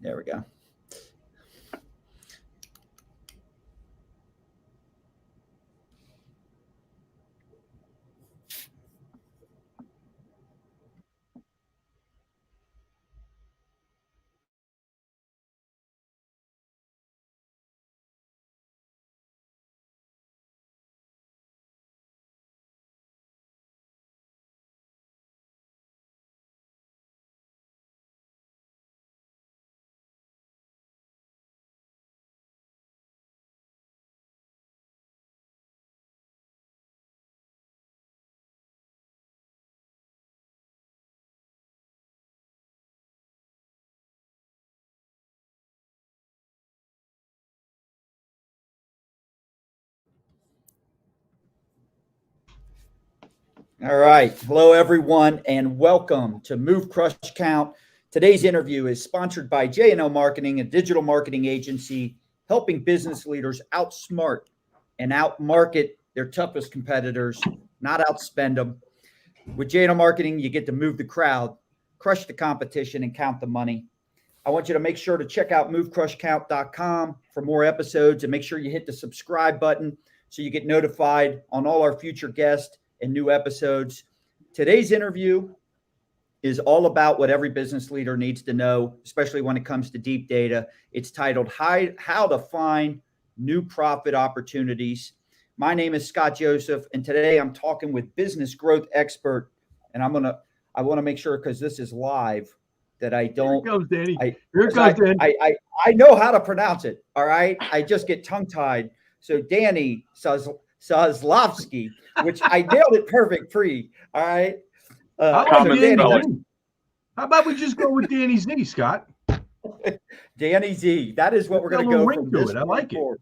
There we go. All right. Hello, everyone, and welcome to Move Crush Count. Today's interview is sponsored by J&L Marketing, a digital marketing agency helping business leaders outsmart and outmarket their toughest competitors, not outspend them. With J&L Marketing, you get to move the crowd, crush the competition, and count the money. I want you to make sure to check out movecrushcount.com for more episodes, and make sure you hit the subscribe button so you get notified on all our future guests and new episodes. Today's interview is all about what every business leader needs to know, especially when it comes to deep data. It's titled How to Find New Profit Opportunities. My name is Scott Joseph, and today I'm talking with business growth expert, and I want to make sure, because this is live, that I don't. Here it goes, Danny. Here it goes, Danny. I know how to pronounce it. All right. I just get tongue tied. So Danny Zaslavsky, which I nailed it perfect pre. All right. How about we just go with Danny Z, Scott? Danny Z. That is what we're going to go from this. I like it.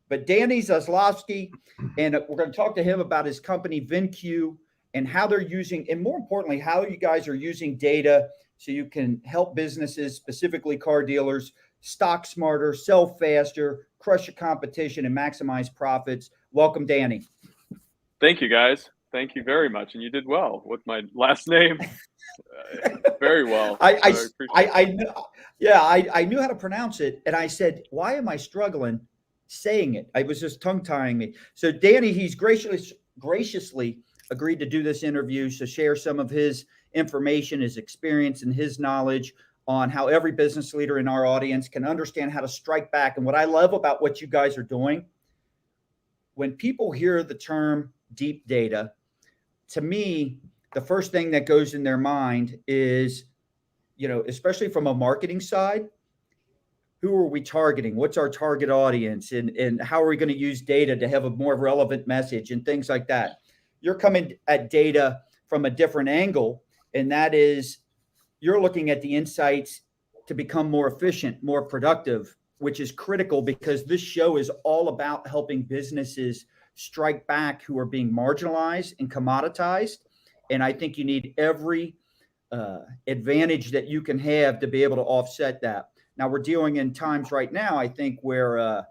But Danny Zaslavsky, and we're going to talk to him about his company VinCue and how they're using, and more importantly, how you guys are using data so you can help businesses, specifically car dealers, stock smarter, sell faster, crush the competition, and maximize profits. Welcome, Danny. Thank you, guys. Thank you very much. And you did well with my last name. Very well. I knew how to pronounce it. And I said, why am I struggling saying it? I was just tongue tying me. So Danny, he's graciously agreed to do this interview to share some of his information, his experience, and his knowledge on how every business leader in our audience can understand how to strike back. And what I love about what you guys are doing, when people hear the term deep data, to me, the first thing that goes in their mind is, especially from a marketing side, who are we targeting? What's our target audience? And how are we going to use data to have a more relevant message and things like that? You're coming at data from a different angle, and that is you're looking at the insights to become more efficient, more productive, which is critical because this show is all about helping businesses strike back who are being marginalized and commoditized. And I think you need every advantage that you can have to be able to offset that. Now, we're dealing in times right now, I think, where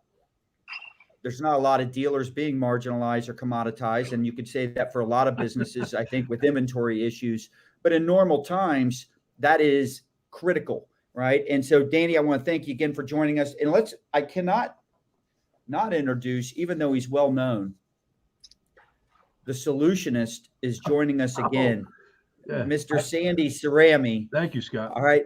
there's not a lot of dealers being marginalized or commoditized. And you could say that for a lot of businesses, I think, with inventory issues. But in normal times, that is critical, right? And so, Danny, I want to thank you again for joining us. And I cannot not introduce, even though he's well known, the solutionist is joining us again. Yeah. Mr. Sandy Cerami. Thank you, Scott. All right.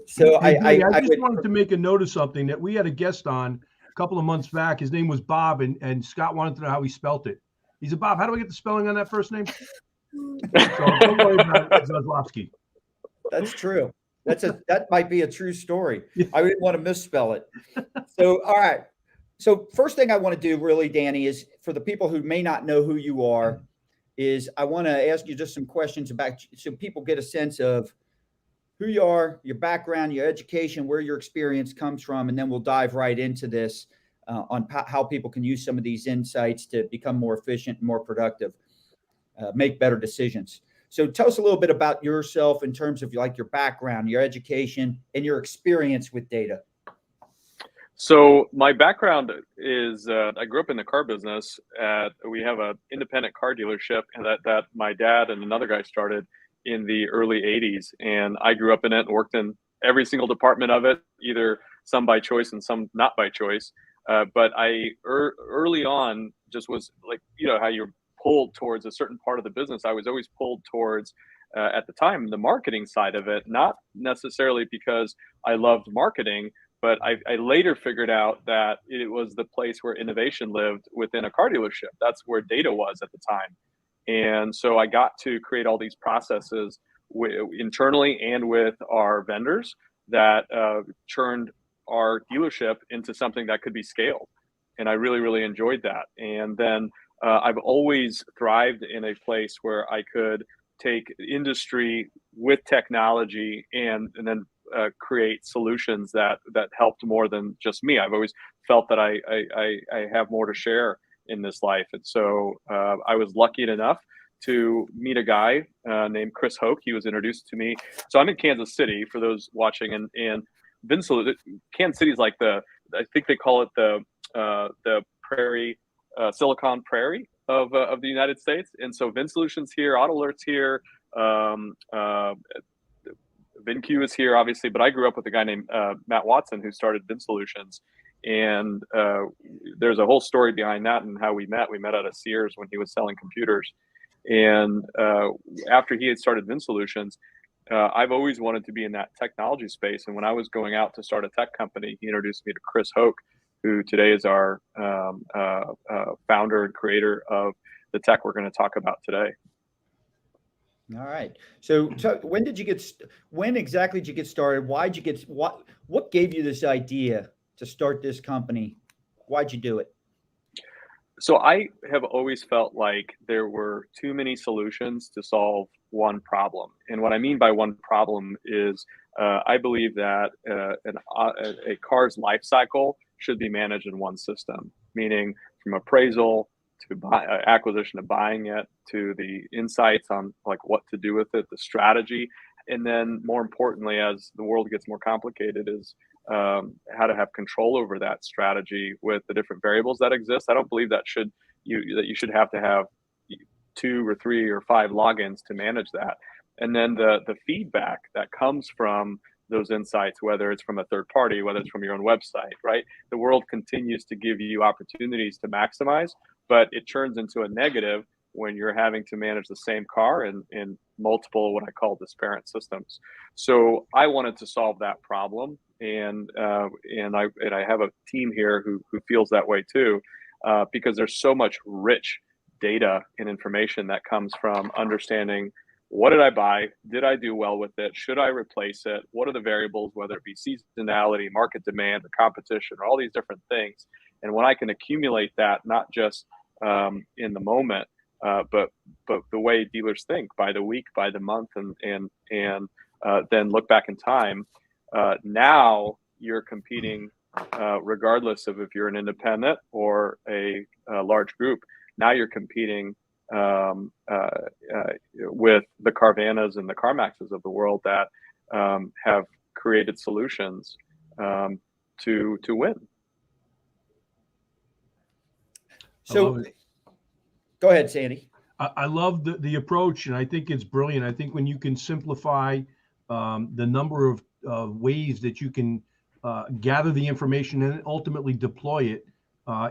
So I just wanted to make a note of something that we had a guest on a couple of months back. His name was Bob, and Scott wanted to know how he spelt it. He said, Bob, how do I get the spelling on that first name? So don't worry about it, Zaslavsky. That's true. That might be a true story. I didn't want to misspell it. So, all right. So first thing I want to do really, Danny, is for the people who may not know who you are, is I want to ask you just some questions about so people get a sense of who you are, your background, your education, where your experience comes from, and then we'll dive right into this on how people can use some of these insights to become more efficient and more productive, make better decisions. So tell us a little bit about yourself in terms of like your background, your education, and your experience with data. So my background is I grew up in the car business. We have an independent car dealership that my dad and another guy started in the early 80s. And I grew up in it and worked in every single department of it, either some by choice and some not by choice. But I early on just was like, how you're pulled towards a certain part of the business. I was always pulled towards, at the time, the marketing side of it, not necessarily because I loved marketing, but I later figured out that it was the place where innovation lived within a car dealership. That's where data was at the time. And so I got to create all these processes internally and with our vendors that churned our dealership into something that could be scaled. And I really, really enjoyed that. And then I've always thrived in a place where I could take industry with technology and then create solutions that helped more than just me. I've always felt that I have more to share in this life. And so I was lucky enough to meet a guy named Chris Hoke. He was introduced to me. So I'm in Kansas City for those watching, and Kansas City is like I think they call it the prairie, Silicon Prairie of the United States. And so VinSolutions here, Auto Alert's here, VinCue is here, obviously. But I grew up with a guy named Matt Watson who started VinSolutions. And there's a whole story behind that and how we met. We met at a Sears when he was selling computers. And after he had started VinSolutions, I've always wanted to be in that technology space. And when I was going out to start a tech company, he introduced me to Chris Hoke, who today is our founder and creator of the tech we're going to talk about today. All right. So when exactly did you get started? Why'd you what gave you this idea to start this company? Why'd you do it? So I have always felt like there were too many solutions to solve one problem. And what I mean by one problem is I believe that a car's life cycle should be managed in one system, meaning from appraisal to acquisition of buying it, to the insights on like what to do with it, the strategy. And then more importantly, as the world gets more complicated, is how to have control over that strategy with the different variables that exist. I don't believe that you should have to have 2 or 3 or 5 logins to manage that. And then the feedback that comes from those insights, whether it's from a third party, whether it's from your own website, right? The world continues to give you opportunities to maximize, but it turns into a negative when you're having to manage the same car in multiple, what I call disparate systems. So I wanted to solve that problem. And I have a team here who feels that way too, because there's so much rich data and information that comes from understanding, what did I buy? Did I do well with it? Should I replace it? What are the variables, whether it be seasonality, market demand, or competition, or all these different things? And when I can accumulate that, not just in the moment, but the way dealers think, by the week, by the month, and then look back in time, now you're competing regardless of if you're an independent or a large group. Now you're competing with the Carvanas and the CarMaxes of the world that have created solutions to win. So go ahead, Sandy. I love the approach, and I think it's brilliant. I think when you can simplify the number of ways that you can gather the information and ultimately deploy it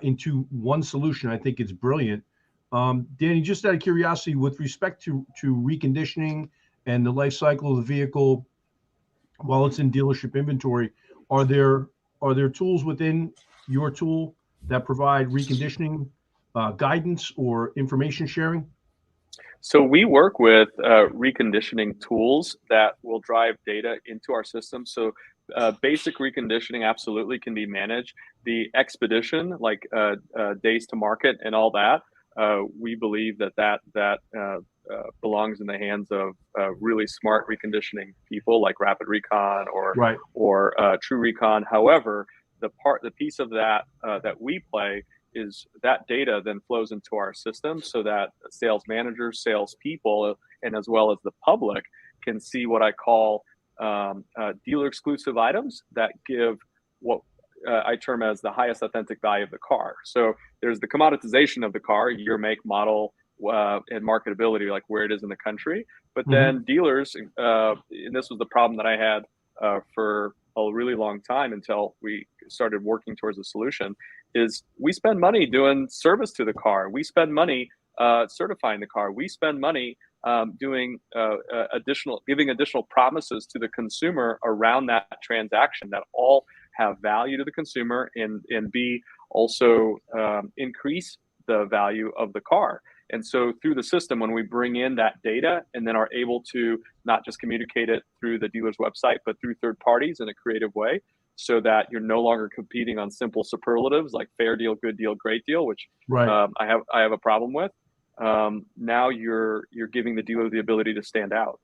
into one solution, I think it's brilliant. Danny, just out of curiosity, with respect to reconditioning and the life cycle of the vehicle while it's in dealership inventory, are there tools within your tool that provide reconditioning guidance or information sharing? So we work with reconditioning tools that will drive data into our system. So basic reconditioning absolutely can be managed. The expedition, like days to market and all that, we believe that belongs in the hands of really smart reconditioning people like Rapid Recon or True Recon. However, the piece of that that we play is that data then flows into our system so that sales managers, sales people, and as well as the public can see what I call dealer exclusive items that give what I term as the highest authentic value of the car. So there's the commoditization of the car, year, make, model, and marketability, like where it is in the country. But then dealers, and this was the problem that I had for a really long time until we started working towards a solution is we spend money doing service to the car. We spend money certifying the car. We spend money doing giving additional promises to the consumer around that transaction that all have value to the consumer and B, also increase the value of the car. And so through the system, when we bring in that data and then are able to not just communicate it through the dealer's website, but through third parties in a creative way, so that you're no longer competing on simple superlatives like fair deal, good deal, great deal, which Right. I have a problem with. Now you're giving the dealer the ability to stand out.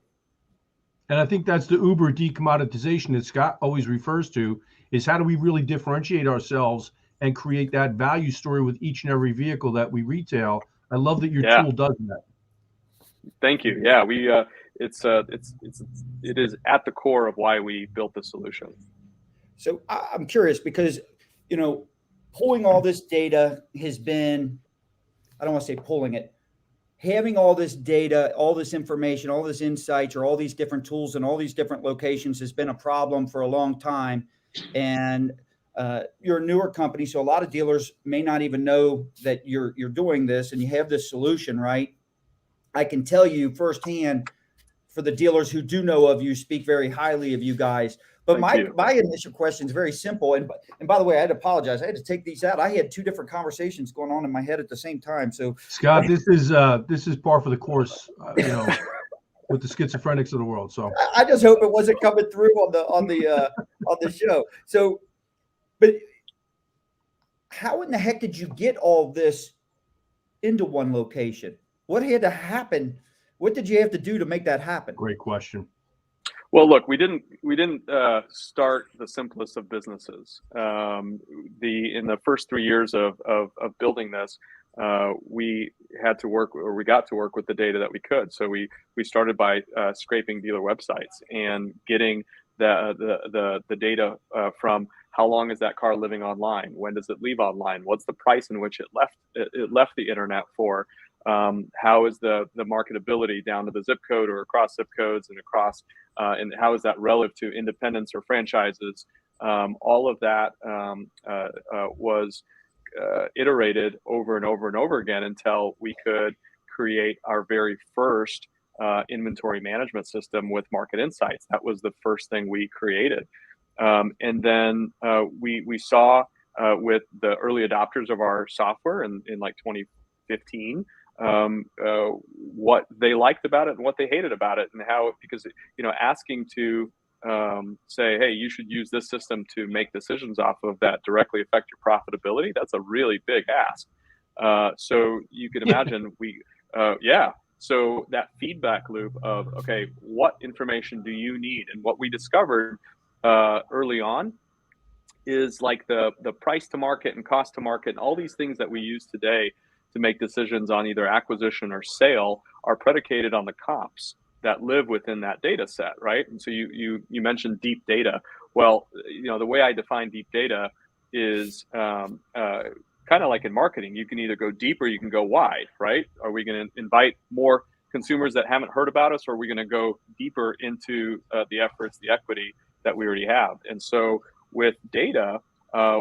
And I think that's the Uber decommoditization that Scott always refers to, is how do we really differentiate ourselves and create that value story with each and every vehicle that we retail. I love that your tool does that. Thank you. Yeah, it is at the core of why we built the solution. So I'm curious because, pulling all this data has been, I don't want to say pulling it, having all this data, all this information, all this insights, or all these different tools in all these different locations has been a problem for a long time. And you're a newer company, so a lot of dealers may not even know that you're doing this, and you have this solution, right? I can tell you firsthand, for the dealers who do know of you, speak very highly of you guys. But my initial question is very simple. And by the way, I had to apologize. I had to take these out. I had two different conversations going on in my head at the same time. So Scott, this is par for the course, with the schizophrenics of the world. So I just hope it wasn't coming through on the show. So, but how in the heck did you get all this into one location? What had to happen? What did you have to do to make that happen? Great question. Well, look, we didn't start the simplest of businesses. In the first 3 years of building this, we got to work with the data that we could. So we started by scraping dealer websites and getting the data from how long is that car living online? When does it leave online? What's the price in which it left the internet for? How is the marketability down to the zip code or across zip codes and across, and how is that relative to independents or franchises? All of that was iterated over and over and over again until we could create our very first inventory management system with market insights. That was the first thing we created. And then we saw with the early adopters of our software in like 2015, what they liked about it and what they hated about it, and how, because asking to say, hey, you should use this system to make decisions off of that directly affect your profitability, that's a really big ask. So you can imagine so that feedback loop of, okay, what information do you need? And what we discovered early on is like the price to market and cost to market and all these things that we use today to make decisions on either acquisition or sale are predicated on the comps that live within that data set, right? And so you mentioned deep data. Well, the way I define deep data is kind of like in marketing. You can either go deep or you can go wide, right? Are we going to invite more consumers that haven't heard about us, or are we going to go deeper into the efforts, the equity that we already have? And so with data,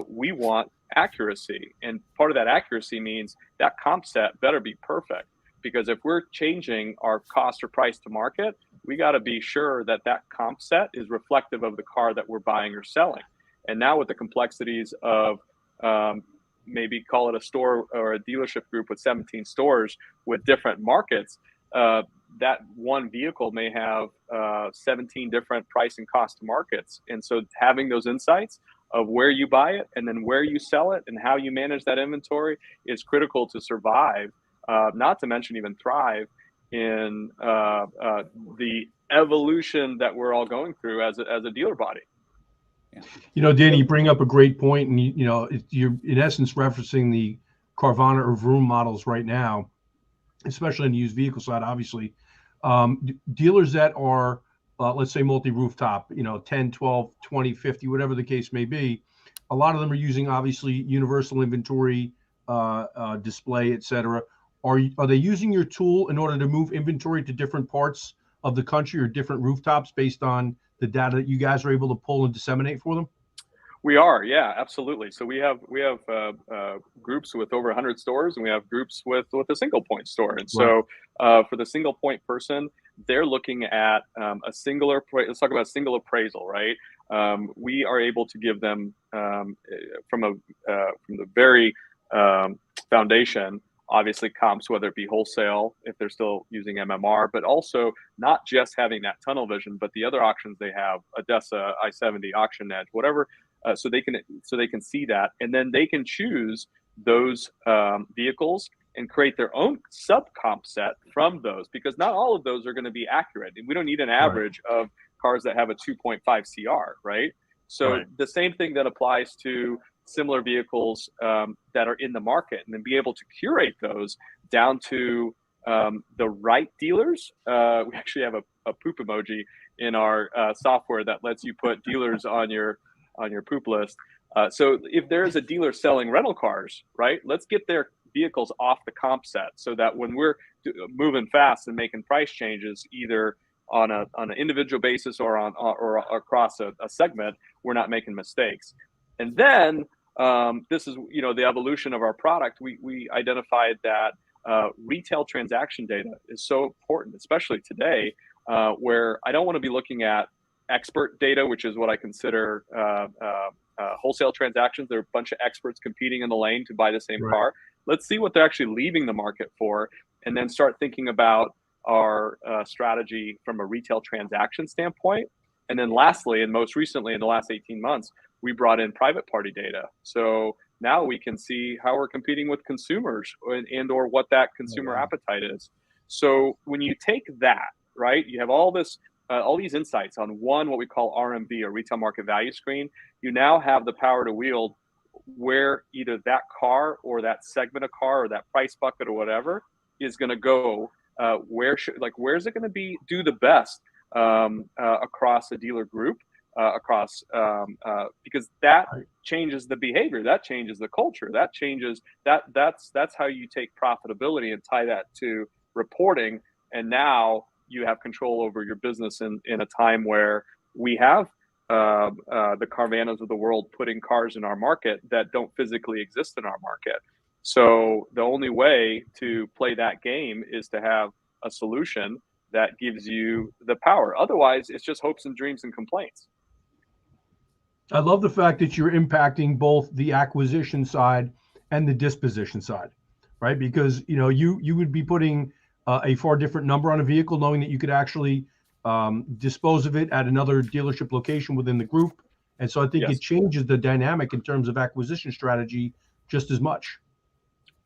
we want accuracy, and part of that accuracy means that comp set better be perfect, because if we're changing our cost or price to market, we got to be sure that that comp set is reflective of the car that we're buying or selling. And now with the complexities of maybe call it a store or a dealership group with 17 stores with different markets, that one vehicle may have 17 different price and cost markets. And so having those insights of where you buy it and then where you sell it and how you manage that inventory is critical to survive, not to mention even thrive in the evolution that we're all going through as a dealer body. Danny, you bring up a great point, and you're in essence referencing the Carvana or Vroom models right now, especially on the used vehicle side. Obviously, dealers that are let's say multi-rooftop, 10, 12, 20, 50, whatever the case may be. A lot of them are using obviously universal inventory, display, et cetera. Are they using your tool in order to move inventory to different parts of the country or different rooftops based on the data that you guys are able to pull and disseminate for them? We are, yeah, absolutely. So we have groups with over 100 stores, and we have groups with a single point store. And so for the single point person, they're looking at a singular. Let's talk about single appraisal, right? We are able to give them from the very foundation, obviously comps, whether it be wholesale if they're still using MMR, but also not just having that tunnel vision, but the other auctions they have, ADESA, I-70, Auction Edge, whatever. So they can see that, and then they can choose those vehicles and create their own sub comp set from those, because not all of those are going to be accurate, and we don't need an average of cars that have a 2.5 CR, right? So the same thing that applies to similar vehicles that are in the market, and then be able to curate those down to the right dealers. We actually have a poop emoji in our software that lets you put dealers on your poop list. So if there is a dealer selling rental cars, right, let's get their vehicles off the comp set, so that when we're moving fast and making price changes, either on an individual basis or across a segment, we're not making mistakes. And then this is, the evolution of our product. We identified that retail transaction data is so important, especially today, where I don't want to be looking at expert data, which is what I consider wholesale transactions. There are a bunch of experts competing in the lane to buy the same car. Let's see what they're actually leaving the market for, and then start thinking about our strategy from a retail transaction standpoint. And then lastly, and most recently in the last 18 months, we brought in private party data. So now we can see how we're competing with consumers and or what that consumer appetite is. So when you take that, right, you have all these insights on what we call RMV, or retail market value screen. You now have the power to wield where either that car or that segment of car or that price bucket or whatever is going to go. Where's it going to do the best across a dealer group, because that changes the behavior, that changes the culture, that changes that's how you take profitability and tie that to reporting. And now you have control over your business in a time where we have the Carvanas of the world putting cars in our market that don't physically exist in our market. So the only way to play that game is to have a solution that gives you the power. Otherwise, it's just hopes and dreams and complaints. I love the fact that you're impacting both the acquisition side and the disposition side, right? Because you would be putting a far different number on a vehicle, knowing that you could actually dispose of it at another dealership location within the group. And so I think it changes the dynamic in terms of acquisition strategy just as much.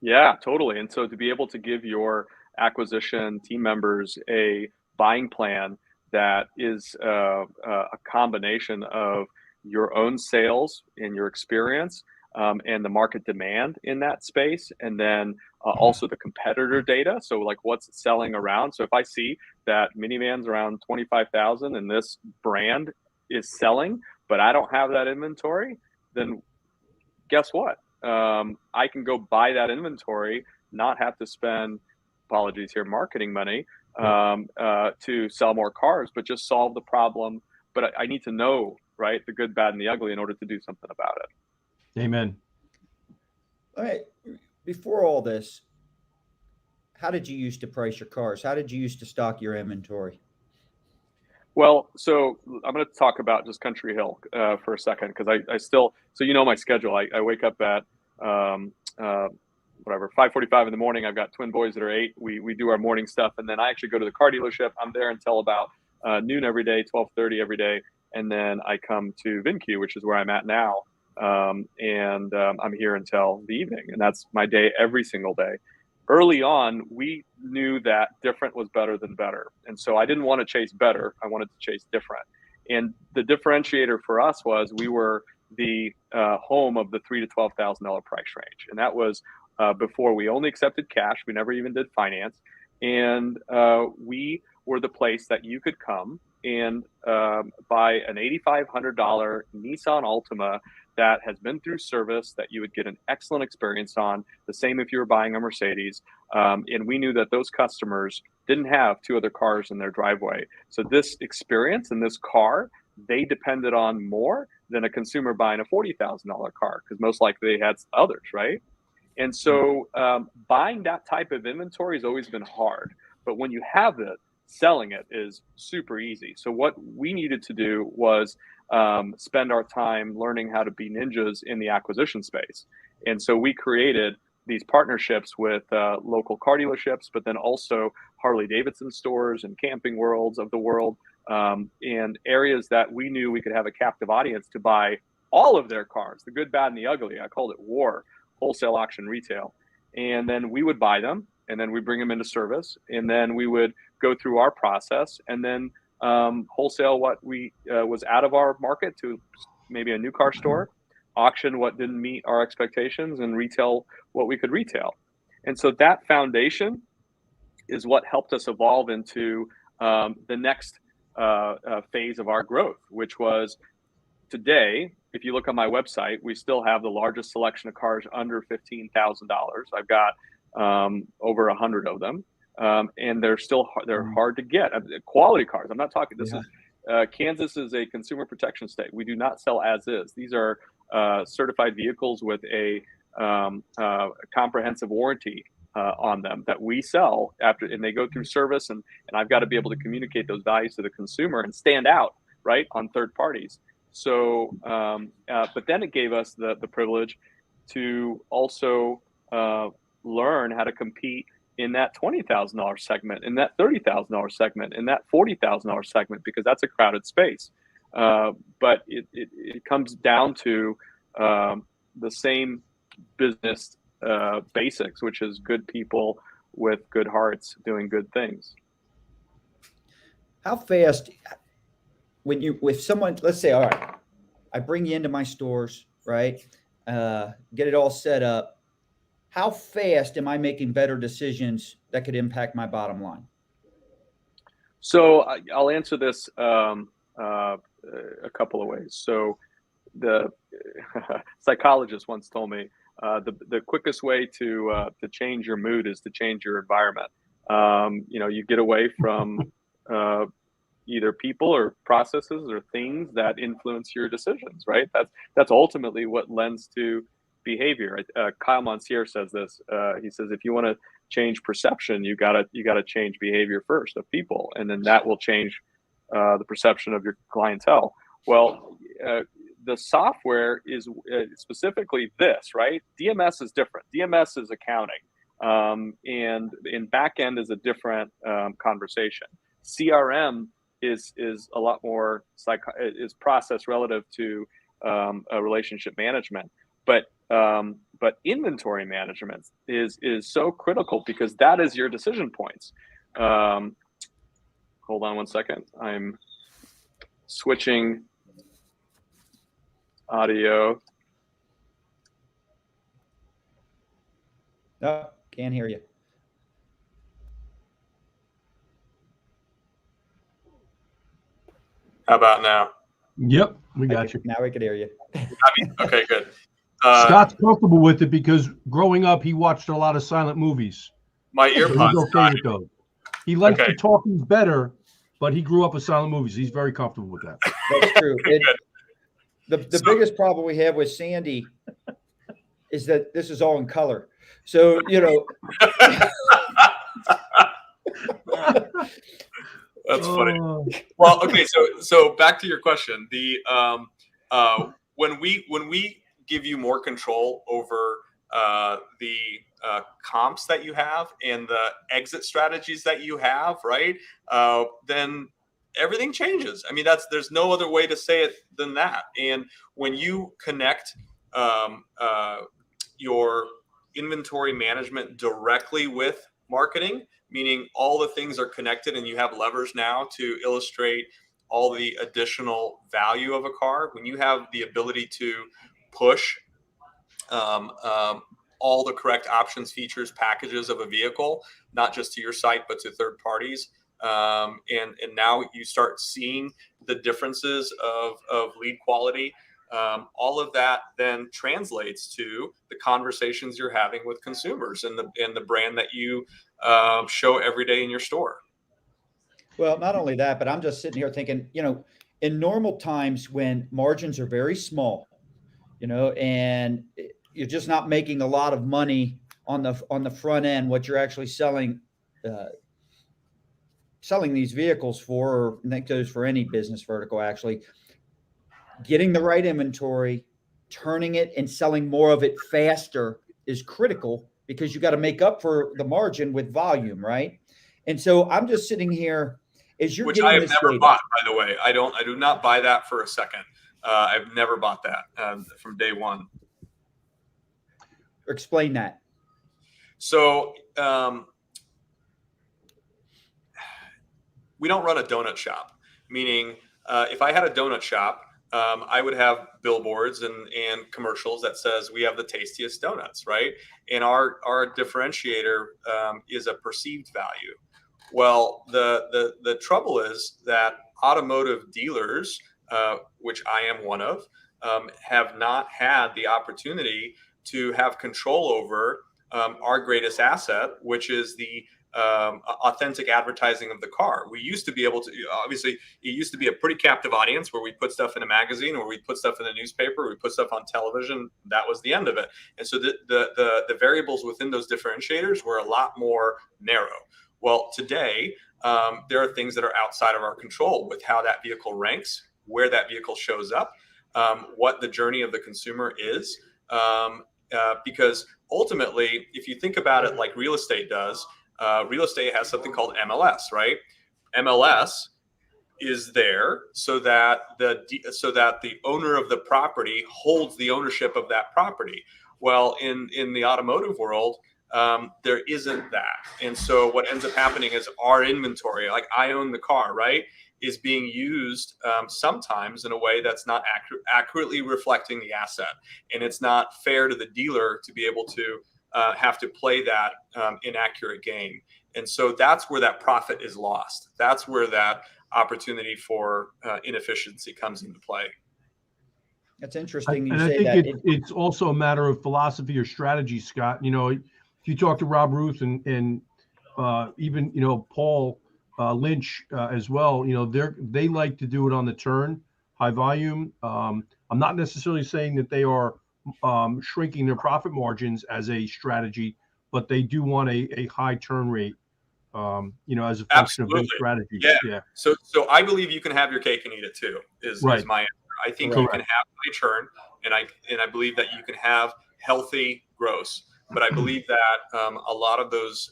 Yeah, totally. And so to be able to give your acquisition team members a buying plan that is a combination of your own sales and your experience and the market demand in that space, and then also the competitor data. So like what's selling around. So if I see that minivans around 25,000 and this brand is selling, but I don't have that inventory, then guess what? I can go buy that inventory, not have to spend, apologies here, marketing money to sell more cars, but just solve the problem. But I need to know, right, the good, bad, and the ugly in order to do something about it. Amen. All right. Before all this, how did you used to price your cars? How did you used to stock your inventory? Well, so I'm going to talk about just Country Hill for a second, because I still, so my schedule. I wake up at 5:45 in the morning. I've got twin boys that are 8. We do our morning stuff, and then I actually go to the car dealership. I'm there until about noon every day, 12:30 every day, and then I come to VinCue, which is where I'm at now, and I'm here until the evening, and that's my day every single day. Early on, we knew that different was better than better. And so I didn't want to chase better. I wanted to chase different. And the differentiator for us was we were the home of the $3,000 to $12,000 price range. And that was before we only accepted cash. We never even did finance. And we were the place that you could come and buy an $8,500 Nissan Altima that has been through service, that you would get an excellent experience on. The same if you were buying a Mercedes. And we knew that those customers didn't have 2 other cars in their driveway. So this experience and this car, they depended on more than a consumer buying a $40,000 car, because most likely they had others, right? And so buying that type of inventory has always been hard. But when you have it, selling it is super easy. So what we needed to do was spend our time learning how to be ninjas in the acquisition space. And so we created these partnerships with local car dealerships, but then also Harley Davidson stores and Camping Worlds of the world, and areas that we knew we could have a captive audience to buy all of their cars, the good, bad, and the ugly. I called it WAR, wholesale auction retail. And then we would buy them, and then we bring them into service, and then we would go through our process, and then wholesale what we was out of our market to maybe a new car store, auction what didn't meet our expectations, and retail what we could retail. And so that foundation is what helped us evolve into the next phase of our growth, which was today, if you look on my website, we still have the largest selection of cars under $15,000. I've got over 100 of them, and they're hard to get. Quality cars. I'm not talking. This is Kansas is a consumer protection state. We do not sell as is. These are certified vehicles with a comprehensive warranty on them that we sell after, and they go through service, and I've got to be able to communicate those values to the consumer and stand out right on third parties. So, but then it gave us the privilege to also learn how to compete in that $20,000 segment, in that $30,000 segment, in that $40,000 segment, because that's a crowded space. But it comes down to the same business basics, which is good people with good hearts doing good things. How fast, if someone, let's say, all right, I bring you into my stores, right? Get it all set up. How fast am I making better decisions that could impact my bottom line? So I'll answer this a couple of ways. So the psychologist once told me the quickest way to change your mood is to change your environment. You get away from either people or processes or things that influence your decisions, right? That's ultimately what lends to behavior. Kyle Monsier says this. He says, if you want to change perception, you gotta change behavior first of people, and then that will change the perception of your clientele. Well, the software is specifically this, right? DMS is different. DMS is accounting, and in back end is a different conversation. CRM is a lot more is process relative to a relationship management, but inventory management is so critical, because that is your decision points. Hold on one second. I'm switching audio. Oh, can't hear you. How about now? Yep, we got you. Now we can hear you. Okay, good. Scott's comfortable with it because growing up, he watched a lot of silent movies. My So he's earpods. okay with those. He likes Okay. the talkings better, but he grew up with silent movies. He's very comfortable with that. That's true. The biggest problem we have with Sandy is that this is all in color. So, That's funny. Well, okay, so back to your question. The when we give you more control over the comps that you have and the exit strategies that you have, right? Then everything changes. I mean, there's no other way to say it than that. And when you connect your inventory management directly with marketing, meaning all the things are connected and you have levers now to illustrate all the additional value of a car, when you have the ability to push all the correct options, features, packages of a vehicle, not just to your site, but to third parties. And now you start seeing the differences of lead quality all of that then translates to the conversations you're having with consumers and the brand that you show every day in your store. Well, not only that, but I'm just sitting here thinking, in normal times when margins are very small, and you're just not making a lot of money on the front end, what you're actually selling these vehicles for, and that goes for any business vertical, actually, getting the right inventory, turning it and selling more of it faster is critical, because you got to make up for the margin with volume, right? And so I'm just sitting here as you're which getting I have this never data. bought, by the way. I do not buy that for a second. I've never bought that from day one. Explain that. So we don't run a donut shop, meaning if I had a donut shop, I would have billboards and commercials that says we have the tastiest donuts, right? And our differentiator is a perceived value. Well, the trouble is that automotive dealers, which I am one of, have not had the opportunity to have control over our greatest asset, which is the authentic advertising of the car. We used to be able to, obviously, it used to be a pretty captive audience where we put stuff in a magazine or we put stuff in the newspaper, we put stuff on television. That was the end of it. And so the variables within those differentiators were a lot more narrow. Well, today, there are things that are outside of our control with how that vehicle ranks, where that vehicle shows up, what the journey of the consumer is. Because ultimately, if you think about it like real estate does, real estate has something called MLS, right? MLS is there so that the owner of the property holds the ownership of that property. Well, in the automotive world, there isn't that. And so what ends up happening is our inventory, like I own the car, right, is being used sometimes in a way that's not accurately reflecting the asset. And it's not fair to the dealer to be able to have to play that inaccurate game. And so that's where that profit is lost. That's where that opportunity for inefficiency comes into play. That's interesting. And I think it's also a matter of philosophy or strategy, Scott. If you talk to Rob Ruth and even Paul Lynch as well, they like to do it on the turn, high volume. I'm not necessarily saying that they are shrinking their profit margins as a strategy, but they do want a high turn rate, as a function of their strategy. Yeah. So I believe you can have your cake and eat it too. Is my answer. I think you can have high churn, and I believe that you can have healthy gross. But I believe that a lot of those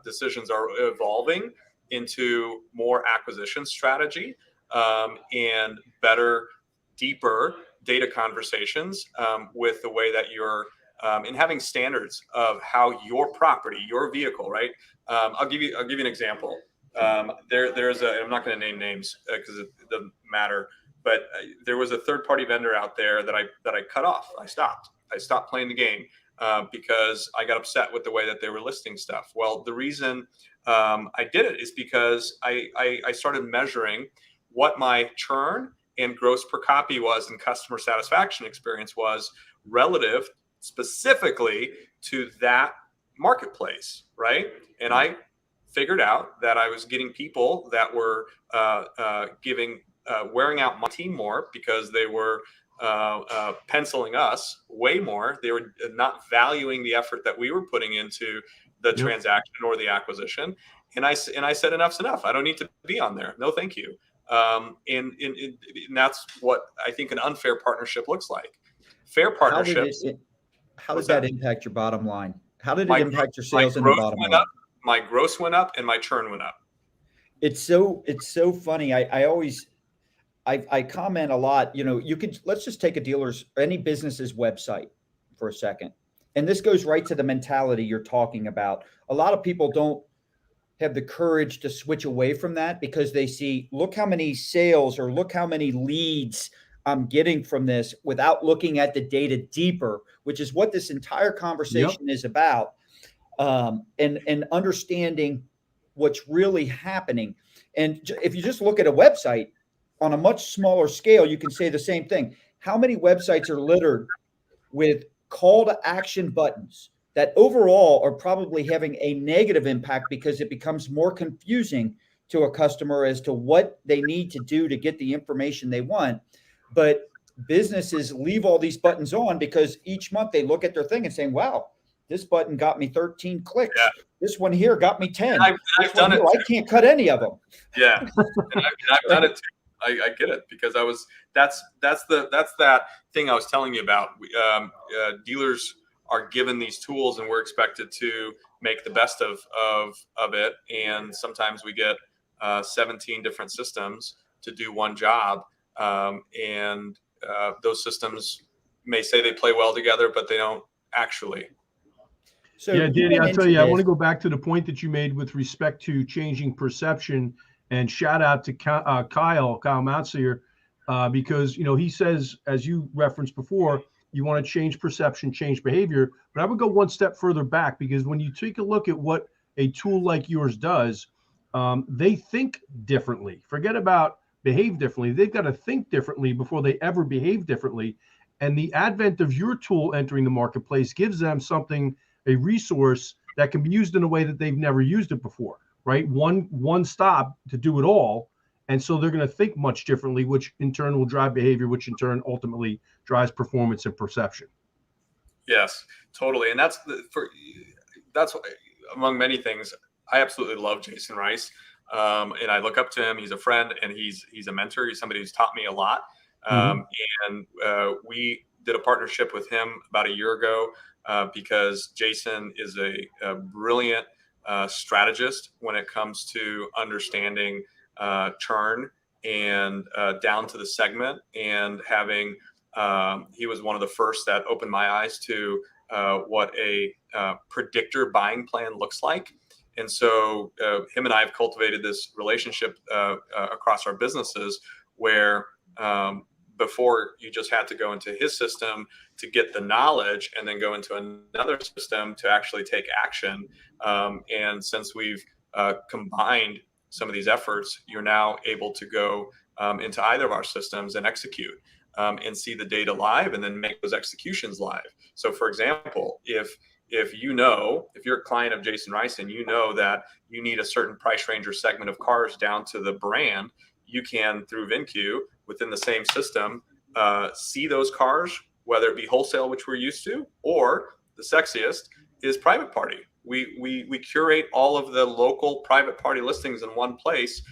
decisions are evolving into more acquisition strategy and better, deeper data conversations with the way that you're and having standards of how your property, your vehicle, right? I'll give you an example. There's I'm not going to name names because it doesn't matter. But there was a third-party vendor out there that I cut off. I stopped playing the game. Because I got upset with the way that they were listing stuff. Well, the reason I did it is because I started measuring what my churn and gross per copy was and customer satisfaction experience was relative specifically to that marketplace, right? And I figured out that I was getting people that were wearing out my team more because they were penciling us way more. They were not valuing the effort that we were putting into the transaction or the acquisition. And I said, enough's enough. I don't need to be on there. No, thank you. And that's what I think an unfair partnership looks like. Fair partnerships. How did that impact your bottom line? How did it impact your sales and the bottom line? My gross went up and my churn went up. It's so funny. I comment a lot, let's just take any business's website for a second. And this goes right to the mentality you're talking about. A lot of people don't have the courage to switch away from that because they see, look how many sales or look how many leads I'm getting from this without looking at the data deeper, which is what this entire conversation is about. And understanding what's really happening. And if you just look at a website, on a much smaller scale, you can say the same thing. how many websites are littered with call to action buttons that overall are probably having a negative impact because it becomes more confusing to a customer as to what they need to do to get the information they want. But businesses leave all these buttons on because each month they look at their thing and saying, wow, this button got me 13 clicks. Yeah. This one here got me 10. I've done it too. I can't cut any of them. Yeah, and I've done it too. I get it because that's that thing I was telling you about. Dealers are given these tools and we're expected to make the best of it. And sometimes we get 17 different systems to do one job. And those systems may say they play well together, but they don't actually. So yeah, Danny, I'll tell you, I want to go back to the point that you made with respect to changing perception, and shout out to Kyle Moutsier, because, you know, he says, as you referenced before, you want to change perception, change behavior. But I would go one step further back, because when you take a look at what a tool like yours does, they think differently. Forget about behave differently. They've got to think differently before they ever behave differently. And the advent of your tool entering the marketplace gives them something, a resource that can be used in a way that they've never used it before, right? One stop to do it all. And so they're going to think much differently, which in turn will drive behavior, which in turn ultimately drives performance and perception. Yes, totally. And that's among many things. I absolutely love Jason Rice. And I look up to him. He's a friend and he's a mentor. He's somebody who's taught me a lot. And we did a partnership with him about a year ago because Jason is a brilliant strategist when it comes to understanding churn and down to the segment, and having he was one of the first that opened my eyes to what a predictor buying plan looks like. And so him and I have cultivated this relationship across our businesses where before you just had to go into his system to get the knowledge and then go into another system to actually take action. And since we've combined some of these efforts, you're now able to go into either of our systems and execute and see the data live and then make those executions live. So for example, if you're a client of Jason Rice and you know that you need a certain price range or segment of cars down to the brand, you can, through VinCue, within the same system, see those cars, whether it be wholesale, which we're used to, or the sexiest is private party. We curate all of the local private party listings in one place,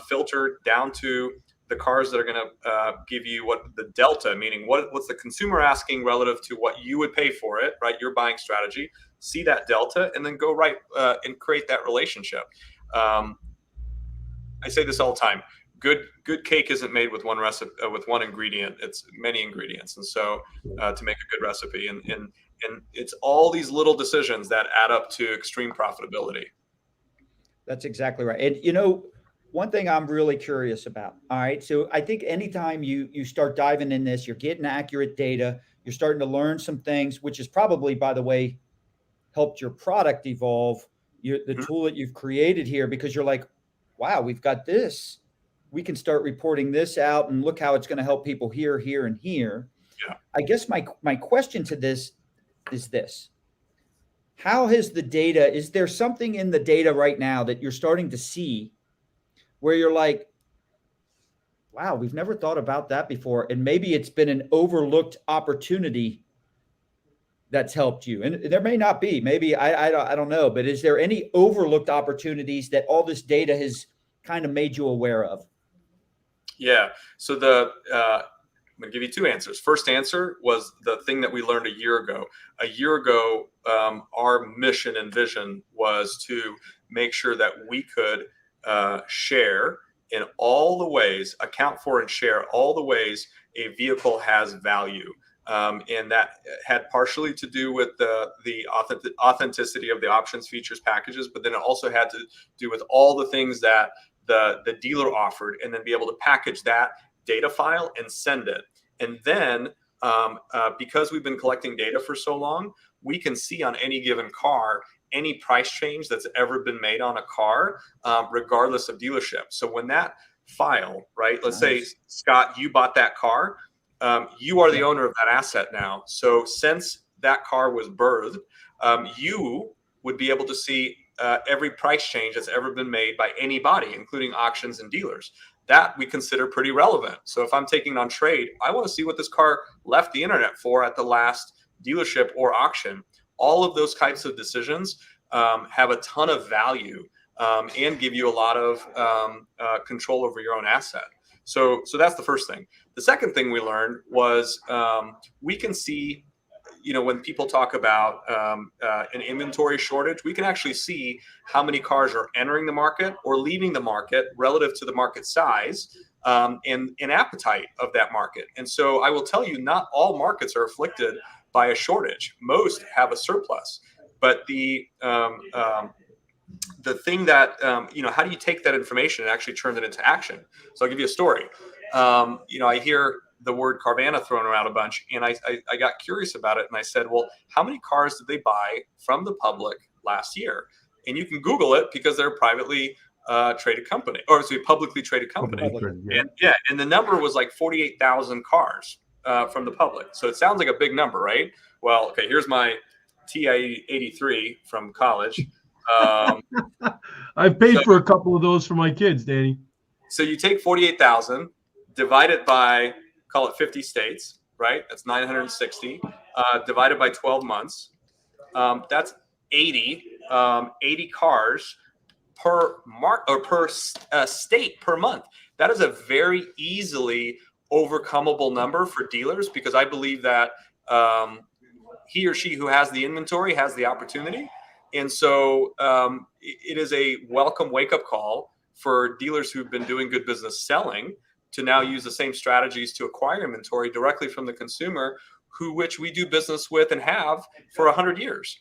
filtered down to the cars that are going to give you what the delta, meaning what's the consumer asking relative to what you would pay for it, right? Your buying strategy, see that delta, and then go right and create that relationship. I say this all the time. Good cake isn't made with one recipe with one ingredient. It's many ingredients, and so to make a good recipe, and it's all these little decisions that add up to extreme profitability. That's exactly right. And you know, one thing I'm really curious about. All right, so I think anytime you start diving in this, you're getting accurate data. You're starting to learn some things, which is probably, by the way, helped your product evolve. The tool that you've created here, because you're like, wow, we've got this. We can start reporting this out and look how it's going to help people here, here, and here. Yeah. I guess my question to this is this. How has the data, is there something in the data right now that you're starting to see where you're like, wow, we've never thought about that before, and maybe it's been an overlooked opportunity that's helped you? And there may not be, maybe, I don't know, but is there any overlooked opportunities that all this data has kind of made you aware of? Yeah. So I'm going to give you two answers. First answer was the thing that we learned a year ago. A year ago, our mission and vision was to make sure that we could share in all the ways, account for and share all the ways a vehicle has value. And that had partially to do with the authenticity of the options, features, packages, but then it also had to do with all the things that the dealer offered, and then be able to package that data file and send it. And then because we've been collecting data for so long, we can see on any given car any price change that's ever been made on a car, regardless of dealership. So when that file, right, let's say, Scott, you bought that car, you are the owner of that asset now. So since that car was birthed, you would be able to see every price change that's ever been made by anybody, including auctions and dealers. That we consider pretty relevant. So if I'm taking on trade, I want to see what this car left the internet for at the last dealership or auction. All of those types of decisions have a ton of value and give you a lot of control over your own asset. So that's the first thing. The second thing we learned was we can see, when people talk about an inventory shortage, we can actually see how many cars are entering the market or leaving the market relative to the market size and appetite of that market. And so I will tell you, not all markets are afflicted by a shortage. Most have a surplus. But the thing that, how do you take that information and actually turn it into action? So I'll give you a story. I hear the word Carvana thrown around a bunch, and I got curious about it, and I said, well, how many cars did they buy from the public last year? And you can Google it because they're a privately traded company, or it's a publicly traded company. And the number was like 48,000 cars from the public. So it sounds like a big number, right? Well, okay, here's my TI-83 from college. I've paid for a couple of those for my kids, Danny. So you take 48,000, divide it by, call it 50 states, right? That's 960, divided by 12 months. That's 80 cars per state per month. That is a very easily overcomable number for dealers, because I believe that he or she who has the inventory has the opportunity. And so it is a welcome wake-up call for dealers who've been doing good business selling to now use the same strategies to acquire inventory directly from the consumer, which we do business with and have for 100 years.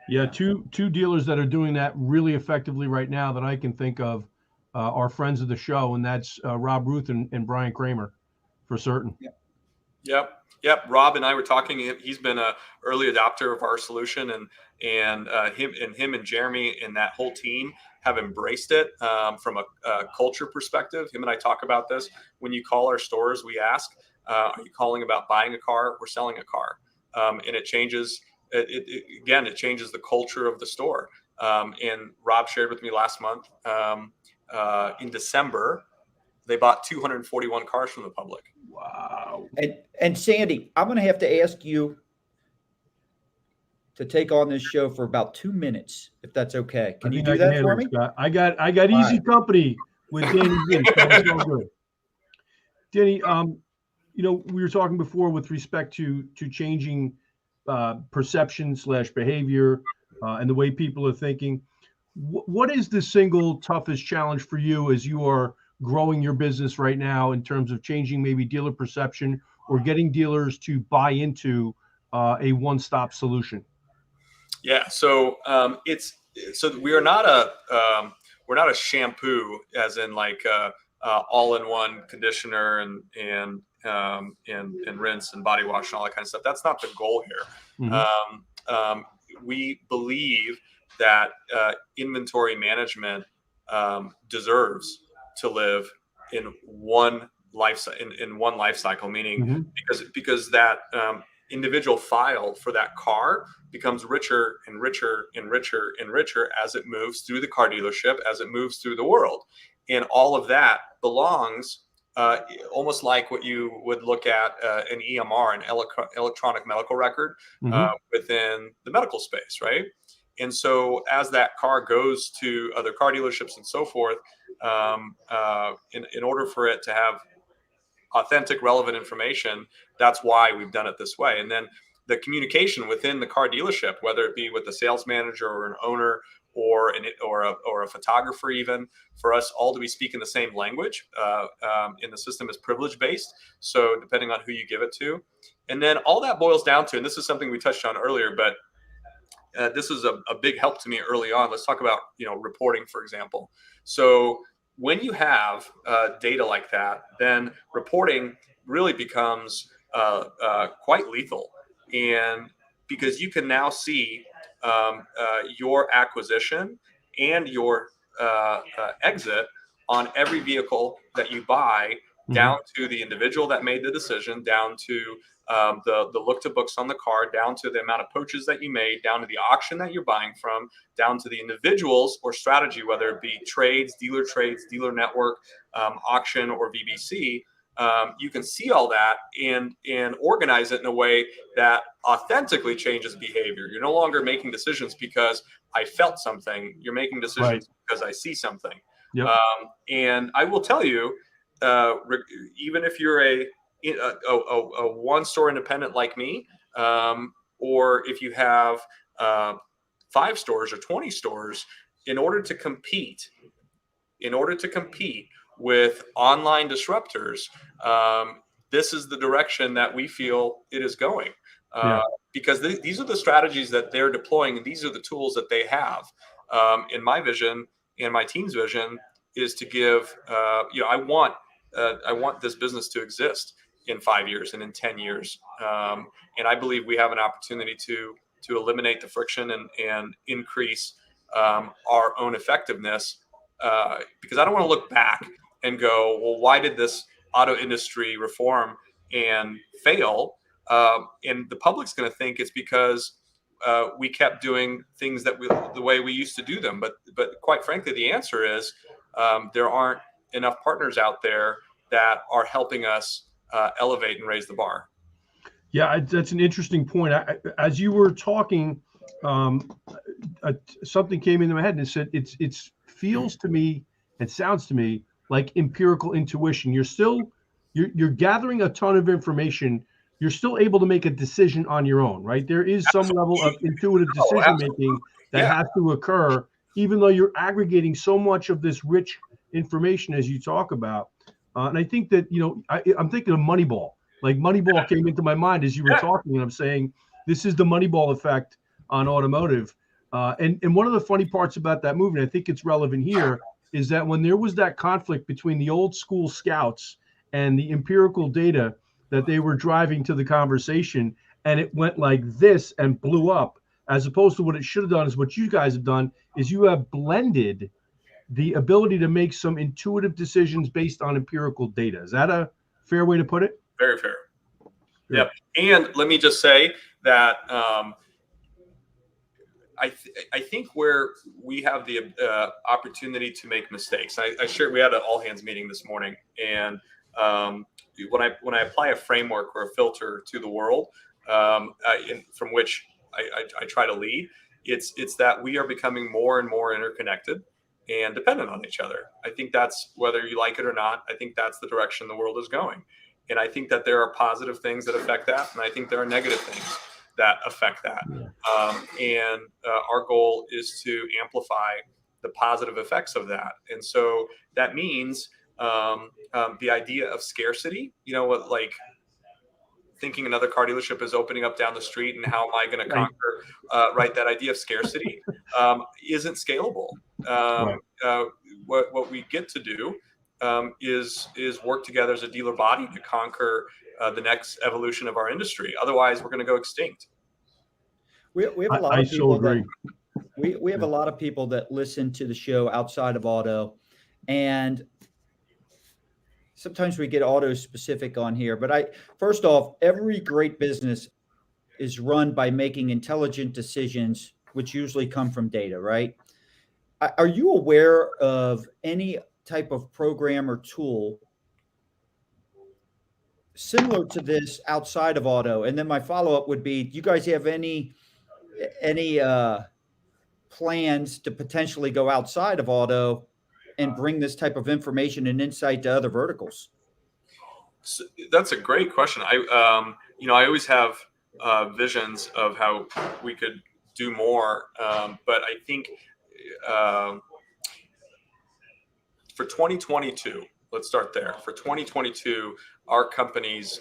Yeah, two dealers that are doing that really effectively right now that I can think of are friends of the show, and that's Rob Ruth and Brian Kramer, for certain. Yep. Rob and I were talking. He's been an early adopter of our solution, and him and Jeremy and that whole team have embraced it from a culture perspective. Him and I talk about this. When you call our stores, we ask, are you calling about buying a car or selling a car? And it changes. It changes the culture of the store. And Rob shared with me last month, in December, they bought 241 cars from the public. Wow. And Sandy, I'm going to have to ask you to take on this show for about 2 minutes, if that's okay. Can you do that for me? Scott. I got easy company with Danny. So good. Danny, we were talking before with respect to changing perception / behavior and the way people are thinking. What is the single toughest challenge for you as you are growing your business right now in terms of changing maybe dealer perception or getting dealers to buy into a one-stop solution? Yeah, so we're not a shampoo, as in like all-in-one conditioner and rinse and body wash and all that kind of stuff. That's not the goal here. Mm-hmm. We believe that inventory management deserves to live in one life cycle, meaning mm-hmm. because that individual file for that car becomes richer and richer and richer and richer as it moves through the car dealership, as it moves through the world. And all of that belongs almost like what you would look at an EMR, an electronic medical record, mm-hmm. Within the medical space, right? And so as that car goes to other car dealerships and so forth, in order for it to have authentic, relevant information, that's why we've done it this way. And then the communication within the car dealership, whether it be with the sales manager or an owner or a photographer, even for us all to be speaking the same language, and the system is privilege based. So depending on who you give it to, and then all that boils down to, and this is something we touched on earlier, but this is a big help to me early on. Let's talk about reporting, for example. So when you have data like that, then reporting really becomes quite lethal, and because you can now see your acquisition and your exit on every vehicle that you buy down to the individual that made the decision, down to the look to books on the car, down to the amount of poaches that you made, down to the auction that you're buying from, down to the individuals or strategy, whether it be trades, dealer network, auction, or VBC. You can see all that and organize it in a way that authentically changes behavior. You're no longer making decisions because I felt something. You're making decisions because I see something. Yep. And I will tell you, even if you're a one-store independent like me, or if you have 5 stores or 20 stores, in order to compete with online disruptors, this is the direction that we feel it is going. Because these are the strategies that they're deploying, and these are the tools that they have. In my vision and my team's vision is to give, I want this business to exist in 5 years and in 10 years. And I believe we have an opportunity to eliminate the friction and increase our own effectiveness, because I don't want to look back and go, well, why did this auto industry reform and fail? And the public's going to think it's because we kept doing things the way we used to do them. But quite frankly, the answer is there aren't enough partners out there that are helping us elevate and raise the bar. Yeah, that's an interesting point. As you were talking, something came into my head and it said, it feels to me, it sounds to me like empirical intuition. You're gathering a ton of information. You're still able to make a decision on your own, right? There is some level of intuitive decision making that has to occur, even though you're aggregating so much of this rich information as you talk about. And I think that, I'm thinking of Moneyball. Like Moneyball came into my mind as you were talking, and I'm saying this is the Moneyball effect on automotive. And one of the funny parts about that movie, and I think it's relevant here, is that when there was that conflict between the old school scouts and the empirical data that they were driving to the conversation, and it went like this and blew up, as opposed to what it should have done is what you guys have done, is you have blended the ability to make some intuitive decisions based on empirical data. Is that a fair way to put it? Very fair. Yep. And let me just say that I think where we have the opportunity to make mistakes. I shared, we had an all hands meeting this morning, and when I apply a framework or a filter to the world, from which I try to lead, it's that we are becoming more and more interconnected and dependent on each other. I think that's, whether you like it or not, I think that's the direction the world is going. And I think that there are positive things that affect that, and I think there are negative things that affect that. And our goal is to amplify the positive effects of that. And so that means the idea of scarcity, like thinking another car dealership is opening up down the street and how am I going to conquer, that idea of scarcity isn't scalable. What we get to do is work together as a dealer body to conquer the next evolution of our industry. Otherwise, we're going to go extinct. We have a lot of people we have a lot of people that listen to the show outside of auto, and sometimes we get auto specific on here. But first off, every great business is run by making intelligent decisions, which usually come from data, right? Are you aware of any type of program or tool similar to this outside of auto? And then my follow-up would be, do you guys have any plans to potentially go outside of auto and bring this type of information and insight to other verticals? So that's a great question. I always have visions of how we could do more, but I think for 2022, let's start there. For 2022, our company's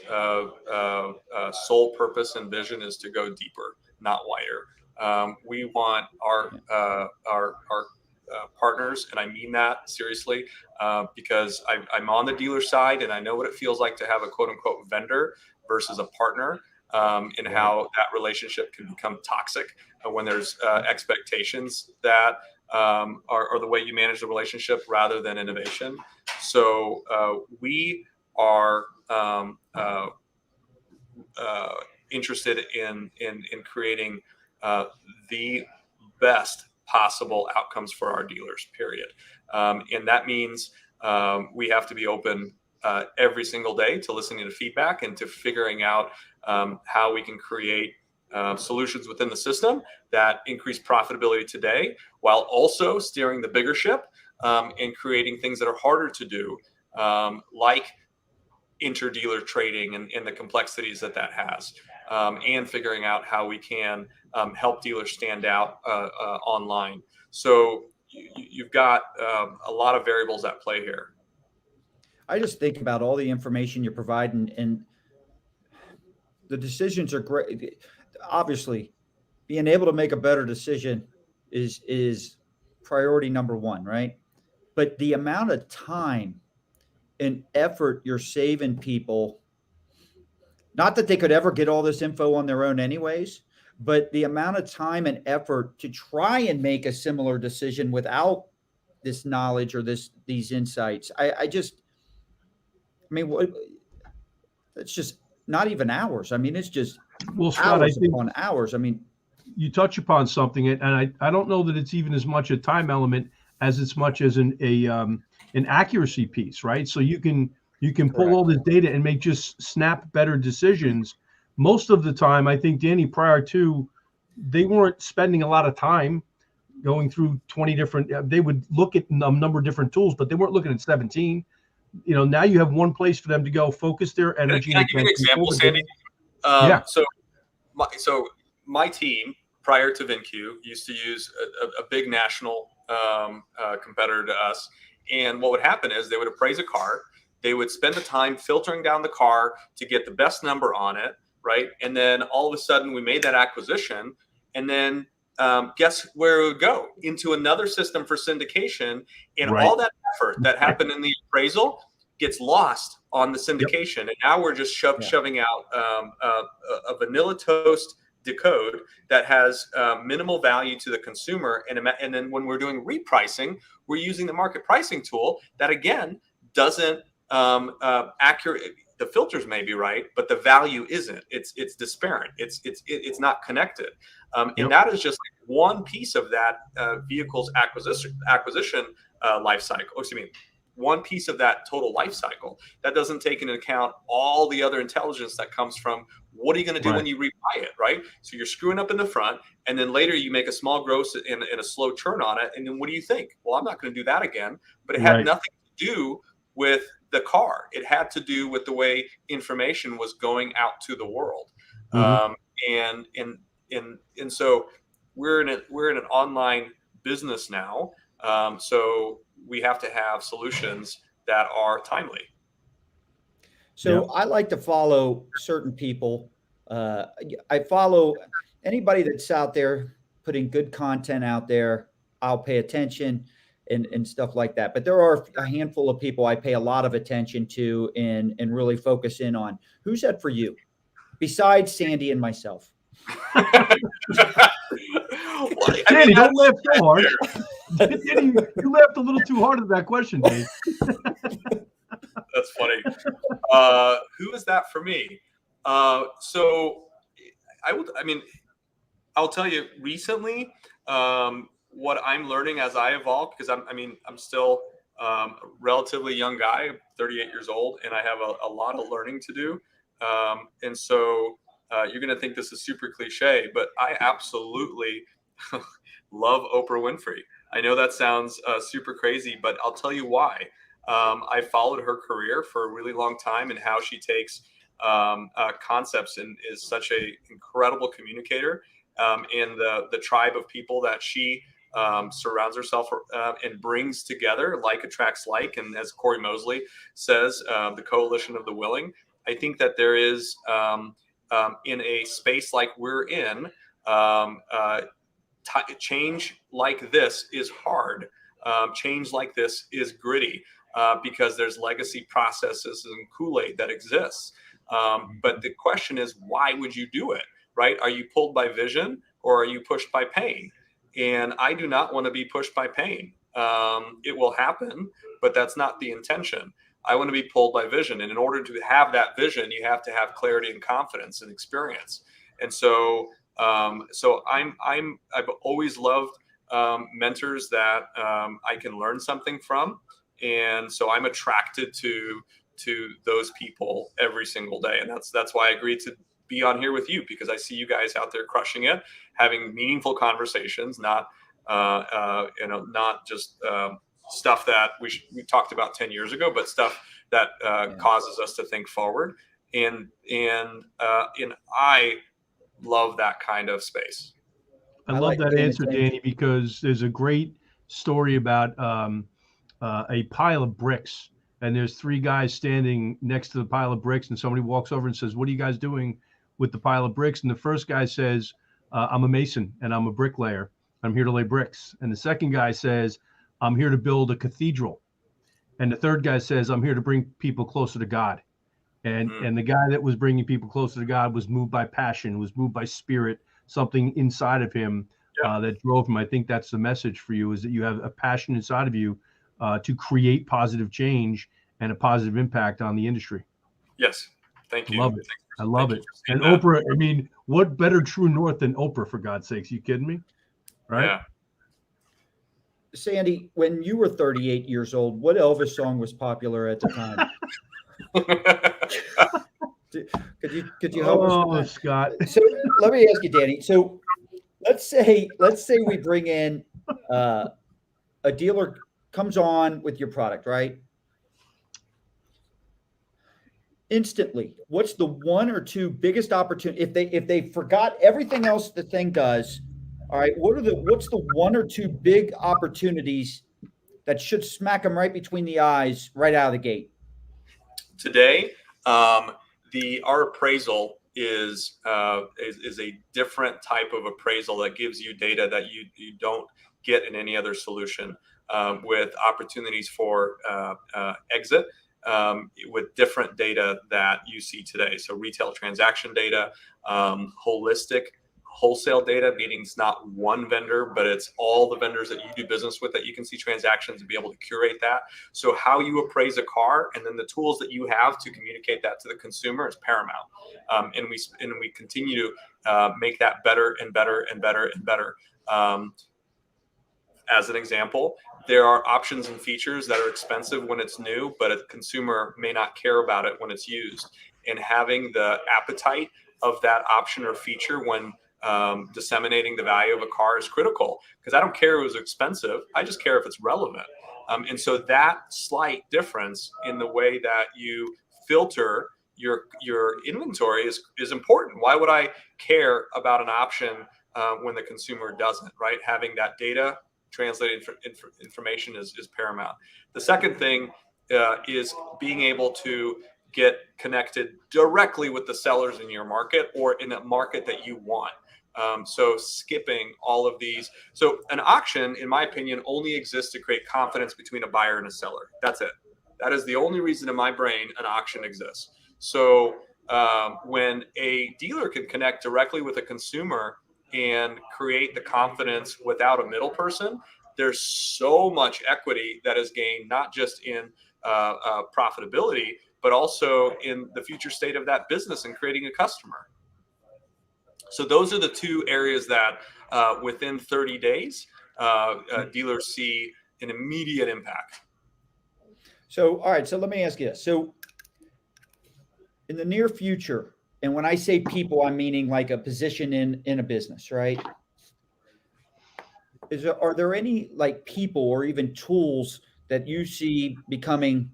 sole purpose and vision is to go deeper, not wider. We want our partners, and I mean that seriously, because I'm on the dealer side and I know what it feels like to have a quote unquote vendor versus a partner, and how that relationship can become toxic when there's expectations that are the way you manage the relationship rather than innovation. So we are interested in creating the best possible outcomes for our dealers, period. And that means we have to be open every single day to listening to feedback and to figuring out how we can create solutions within the system that increase profitability today, while also steering the bigger ship and creating things that are harder to do, like inter-dealer trading and the complexities that has, and figuring out how we can help dealers stand out online. So you've got a lot of variables at play here. I just think about all the information you're providing, and the decisions are great. Obviously, being able to make a better decision is priority number one, right? But the amount of time and effort you're saving people, not that they could ever get all this info on their own anyways, but the amount of time and effort to try and make a similar decision without this knowledge or these insights. I mean, it's just not even hours. I mean, it's just Scott, hours upon hours. I mean, you touch upon something, and I don't know that it's even as much a time element as it's much as an accuracy piece, right? So you can pull all this data and make just snap better decisions. Most of the time, I think, Danny, prior to, they weren't spending a lot of time going through 20 different, they would look at a number of different tools, but they weren't looking at 17. Now you have one place for them to go focus their energy. Can I give you an example, Sandy? Yeah. So my team, prior to VinCue, used to use a big national competitor to us. And what would happen is they would appraise a car. They would spend the time filtering down the car to get the best number on it, right? And then all of a sudden we made that acquisition, and then guess where it would go? Into another system for syndication. And all that effort that happened in the appraisal gets lost on the syndication. And now we're just shoving out a vanilla toast decode that has minimal value to the consumer. And then when we're doing repricing, we're using the market pricing tool that, again, doesn't accurate. The filters may be right, but the value isn't. It's disparate. It's not connected. And that is just like one piece of that vehicle's acquisition life cycle. Excuse me, one piece of that total life cycle. That doesn't take into account all the other intelligence that comes from what are you going to do when you rebuy it, right? So you're screwing up in the front, and then later you make a small gross and a slow churn on it, and then what do you think? Well, I'm not going to do that again. But it had nothing to do with the car. It had to do with the way information was going out to the world. And so we're in an online business now. So we have to have solutions that are timely. So I like to follow certain people. I follow anybody that's out there putting good content out there. I'll pay attention and stuff like that. But there are a handful of people I pay a lot of attention to and really focus in on. Who's that for you? Besides Sandy and myself. Danny, don't laugh so hard. Danny, you laughed a little too hard at that question, Dave. That's funny. Who is that for me? So I'll tell you recently, what I'm learning as I evolve, because I'm still a relatively young guy, 38 years old, and I have a lot of learning to do. And so you're going to think this is super cliche, but I absolutely love Oprah Winfrey. I know that sounds super crazy, but I'll tell you why. I followed her career for a really long time and how she takes concepts and is such an incredible communicator. And the tribe of people that she surrounds herself and brings together, like attracts like, and as Corey Mosley says, the coalition of the willing. I think that there is, in a space like we're in, change like this is hard. Change like this is gritty because there's legacy processes and Kool-Aid that exists. But the question is, why would you do it, right? Are you pulled by vision or are you pushed by pain? And I do not want to be pushed by pain. It will happen, but that's not the intention. I want to be pulled by vision. And in order to have that vision, you have to have clarity and confidence and experience. And so, I've always loved mentors that I can learn something from. And so I'm attracted to those people every single day. And that's why I agreed to be on here with you, because I see you guys out there crushing it, having meaningful conversations, not not just stuff that we talked about 10 years ago, but stuff that causes us to think forward. And I love that kind of space. I love that answer, Danny, because there's a great story about a pile of bricks, and there's three guys standing next to the pile of bricks, and somebody walks over and says, "What are you guys doing with the pile of bricks?" And the first guy says, "I'm a mason and I'm a bricklayer. I'm here to lay bricks." And the second guy says, "I'm here to build a cathedral." And the third guy says, "I'm here to bring people closer to God." And the guy that was bringing people closer to God was moved by passion, was moved by spirit, something inside of him that drove him. I think that's the message for you, is that you have a passion inside of you to create positive change and a positive impact on the industry. Yes. Thank you. Love it. I love it. And that. Oprah, I mean, what better true north than Oprah, for God's sakes? You kidding me? Right? Yeah. Sandy, when you were 38 years old, what Elvis song was popular at the time? Could you help us? Oh, Scott. So let me ask you, Danny. So let's say we bring in a dealer comes on with your product, right? Instantly, what's the one or two biggest opportunity if they forgot everything else the thing does? All right, what's the one or two big opportunities that should smack them right between the eyes right out of the gate? Today, our appraisal is a different type of appraisal that gives you data that you don't get in any other solution, with opportunities for exit, with different data that you see today. So retail transaction data, holistic wholesale data, meaning it's not one vendor, but it's all the vendors that you do business with that you can see transactions and be able to curate that. So how you appraise a car and then the tools that you have to communicate that to the consumer is paramount. And we continue to make that better and better and better and better. As an example, there are options and features that are expensive when it's new, but a consumer may not care about it when it's used. And having the appetite of that option or feature when disseminating the value of a car is critical, because I don't care if it was expensive. I just care if it's relevant. And so that slight difference in the way that you filter your inventory is important. Why would I care about an option when the consumer doesn't, right? Having that data translated information is paramount. The second thing is being able to get connected directly with the sellers in your market or in a market that you want. So skipping all of these. So an auction, in my opinion, only exists to create confidence between a buyer and a seller. That's it. That is the only reason in my brain an auction exists. So when a dealer can connect directly with a consumer and create the confidence without a middle person, there's so much equity that is gained, not just in profitability, but also in the future state of that business and creating a customer. So those are the two areas that within 30 days, dealers see an immediate impact. So, all right. So let me ask you this. So in the near future, and when I say people, I'm meaning like a position in a business, right? Are there any like people or even tools that you see becoming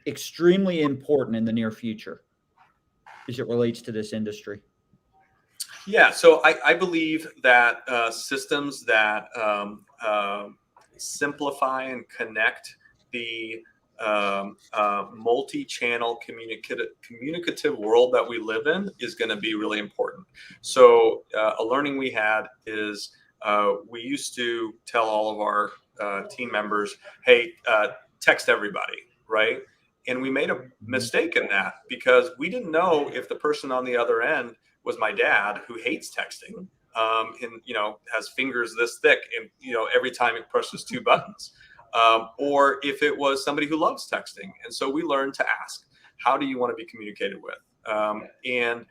extremely important in the near future as it relates to this industry? Yeah, so I believe that systems that simplify and connect the multi-channel communicative world that we live in is going to be really important. So a learning we had is we used to tell all of our team members, hey, text everybody, right? And we made a mistake in that because we didn't know if the person on the other end was my dad, who hates texting, and has fingers this thick, and every time he presses two buttons. or if it was somebody who loves texting. And so we learned to ask, how do you want to be communicated with? And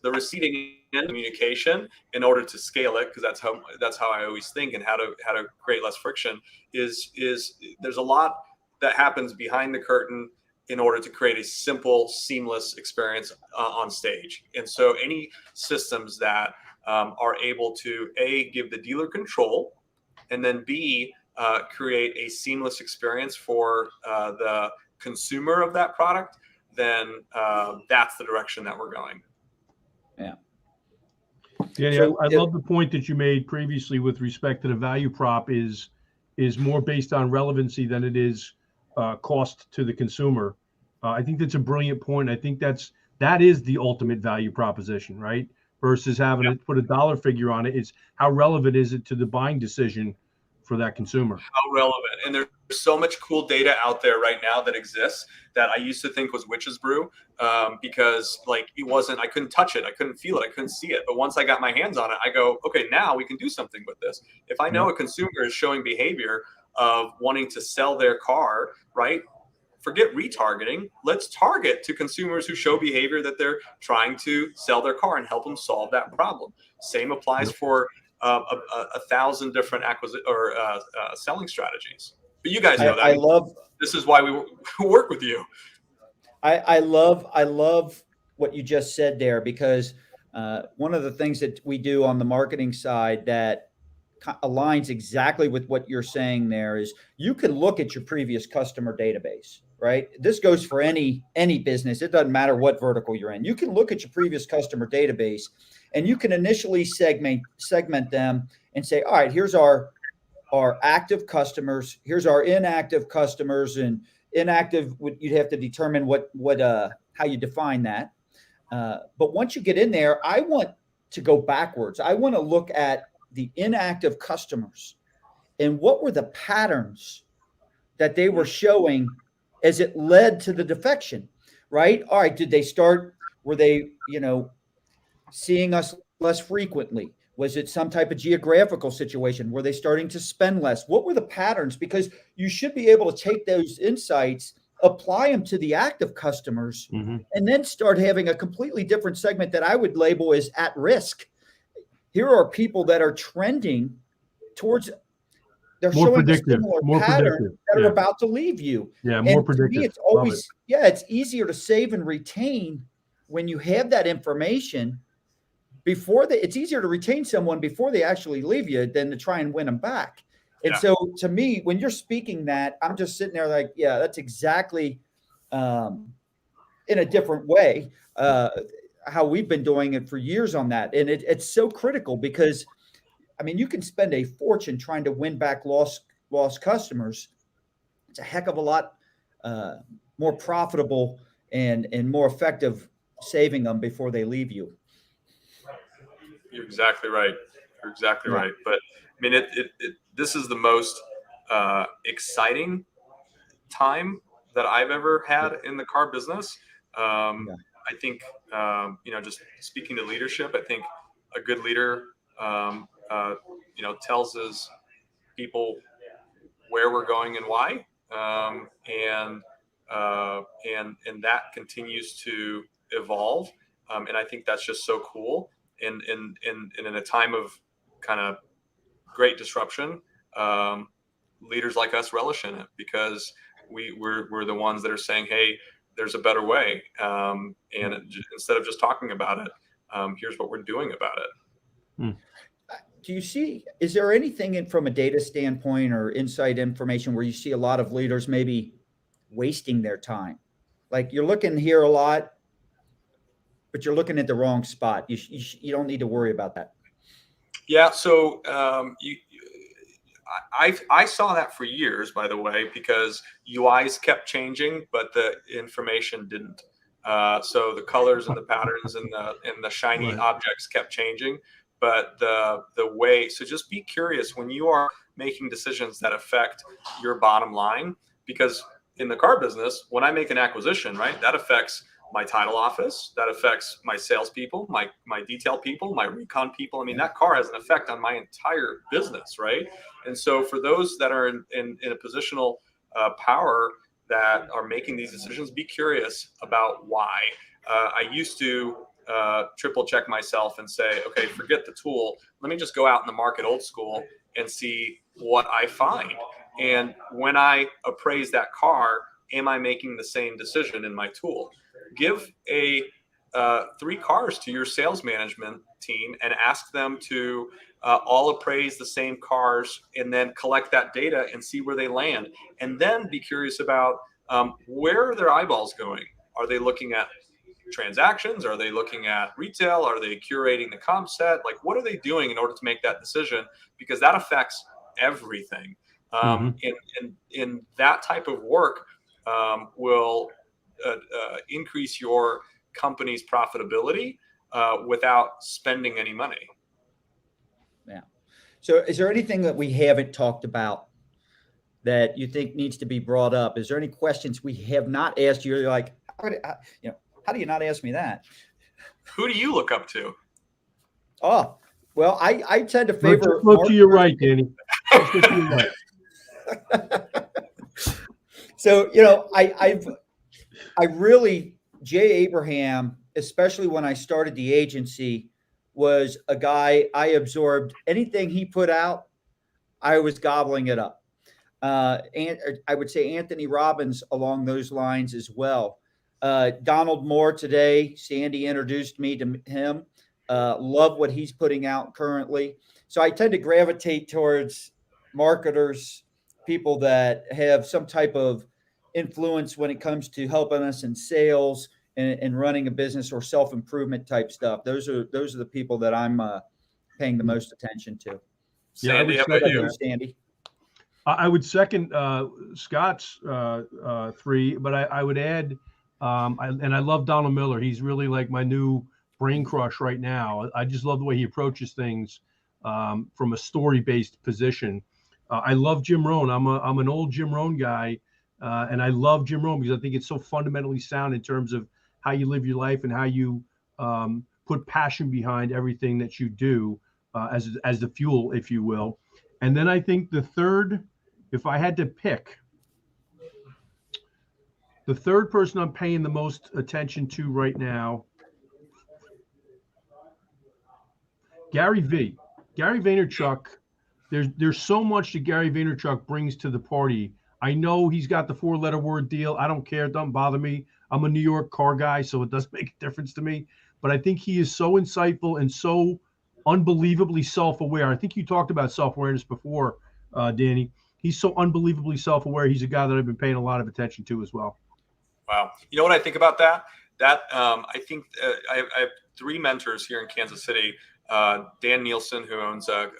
the receiving end communication, in order to scale it, because that's how I always think, and how to create less friction, is there's a lot that happens behind the curtain in order to create a simple, seamless experience on stage. And so any systems that are able to A, give the dealer control, and then B, create a seamless experience for the consumer of that product, then that's the direction that we're going. Yeah. Yeah, So I love the point that you made previously with respect to the value prop is more based on relevancy than it is cost to the consumer. I think that's a brilliant point. I think that is the ultimate value proposition, right? Versus having to put a dollar figure on it. It's how relevant is it to the buying decision for that consumer? How relevant. And there's so much cool data out there right now that exists that I used to think was witch's brew, because like I couldn't touch it. I couldn't feel it. I couldn't see it. But once I got my hands on it, I go, okay, now we can do something with this. If I know a consumer is showing behavior of wanting to sell their car, right? Forget retargeting. Let's target to consumers who show behavior that they're trying to sell their car and help them solve that problem. Same applies for 1,000 different selling strategies. But you guys know that. I love. This is why we work with you. I love what you just said there, because one of the things that we do on the marketing side that aligns exactly with what you're saying there is you can look at your previous customer database, right? This goes for any business. It doesn't matter what vertical you're in. You can look at your previous customer database and you can initially segment them and say, all right, here's our active customers, here's our inactive customers, and inactive, you'd have to determine how you define that. But once you get in there, I want to go backwards. I want to look at the inactive customers and what were the patterns that they were showing as it led to the defection, right? All right, were they, seeing us less frequently? Was it some type of geographical situation? Were they starting to spend less? What were the patterns? Because you should be able to take those insights, apply them to the active customers, and then start having a completely different segment that I would label as at risk. Here are people that are trending towards, they're more showing predictive, a similar more pattern predictive. that are about to leave you. Yeah, And more to predictive. me, it's always, it's easier to save and retain when you have that information it's easier to retain someone before they actually leave you than to try and win them back. And so to me, when you're speaking that, I'm just sitting there like, yeah, that's exactly in a different way, how we've been doing it for years on that. And it's so critical because, I mean, you can spend a fortune trying to win back lost customers. It's a heck of a lot more profitable and more effective saving them before they leave you. You're exactly right. Right. But I mean, this is the most exciting time that I've ever had in the car business. I think, just speaking to leadership, I think a good leader, tells his people where we're going and why, and that continues to evolve. And I think that's just so cool. And in a time of kind of great disruption, leaders like us relish in it because we're the ones that are saying, hey, there's a better way. And instead of just talking about it, here's what we're doing about it. Do you see, is there anything from a data standpoint or inside information where you see a lot of leaders maybe wasting their time? Like you're looking here a lot, but you're looking at the wrong spot. You don't need to worry about that. Yeah. So I saw that for years, by the way, because UIs kept changing, but the information didn't. So the colors and the patterns and the shiny objects kept changing, but the way. So just be curious when you are making decisions that affect your bottom line, because in the car business, when I make an acquisition, right, that affects my title office. That affects my salespeople, my detail people, my recon people. I mean, that car has an effect on my entire business, right? And so for those that are in a positional power that are making these decisions, be curious about why. I used to triple check myself and say, okay, forget the tool. Let me just go out in the market old school and see what I find. And when I appraise that car, am I making the same decision in my tool? Give 3 cars to your sales management team and ask them to all appraise the same cars, and then collect that data and see where they land. And then be curious about where are their eyeballs going? Are they looking at transactions? Are they looking at retail? Are they curating the comp set? Like, what are they doing in order to make that decision? Because that affects everything. And that type of work will increase your company's profitability without spending any money. Yeah. So is there anything that we haven't talked about that you think needs to be brought up? Is there any questions we have not asked you? You're like, how do you not ask me that? Who do you look up to? Oh, well, I tend to favor. Look to your right, Danny. Look to your right. So, I really, Jay Abraham, especially when I started the agency, was a guy I absorbed. Anything he put out, I was gobbling it up. And I would say Anthony Robbins along those lines as well. Donald Moore today, Sandy introduced me to him. Love what he's putting out currently. So I tend to gravitate towards marketers, people that have some type of influence when it comes to helping us in sales and running a business or self-improvement type stuff. Those are the people that I'm paying the most attention to. Sandy, how about you? Sandy? I would second Scott's 3, but I would add, and I love Donald Miller. He's really like my new brain crush right now. I just love the way he approaches things from a story-based position. I love Jim Rohn. I'm an old Jim Rohn guy, and I love Jim Rohn because I think it's so fundamentally sound in terms of how you live your life and how you put passion behind everything that you do as the fuel, if you will. And then I think the third, if I had to pick, the third person I'm paying the most attention to right now, Gary V. Gary Vaynerchuk. There's so much that Gary Vaynerchuk brings to the party. I know he's got the 4-letter word deal. I don't care. It doesn't bother me. I'm a New York car guy, so it doesn't make a difference to me. But I think he is so insightful and so unbelievably self-aware. I think you talked about self-awareness before, Danny. He's so unbelievably self-aware. He's a guy that I've been paying a lot of attention to as well. Wow. You know what I think about that? I think I have 3 mentors here in Kansas City. Dan Nielsen, who owns a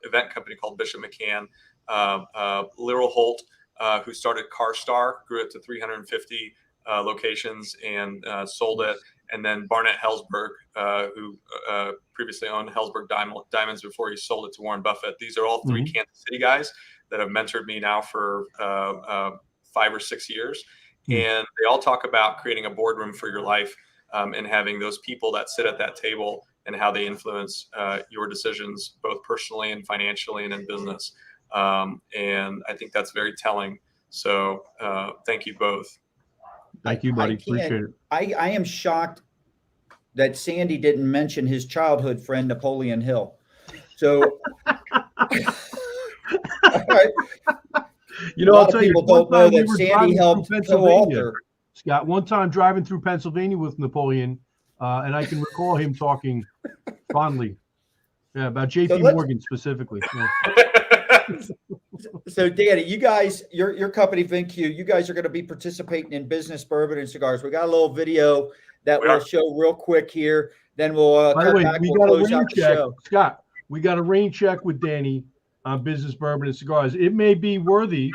event company called Bishop McCann, Lyril Holt, who started CarStar, grew it to 350 locations and sold it. And then Barnett Hellsberg, who previously owned Hellsberg Diamonds before he sold it to Warren Buffett. These are all 3 Kansas City guys that have mentored me now for 5 or 6 years. And they all talk about creating a boardroom for your life and having those people that sit at that table and how they influence your decisions, both personally and financially and in business. And I think that's very telling. So thank you both. Thank you, buddy. Appreciate it. I am shocked that Sandy didn't mention his childhood friend, Napoleon Hill. So, all right. I'll tell you, people don't know that Sandy helped co-author. Scott, one time driving through Pennsylvania with Napoleon, and I can recall him talking fondly, about J.P. Morgan specifically. Yeah. So, Danny, you guys, your company VinCue, you guys are going to be participating in Business Bourbon and Cigars. We got a little video that we'll show real quick here. Then we'll By the way, back. we got a rain check, Scott. We got a rain check with Danny on Business Bourbon and Cigars. It may be worthy,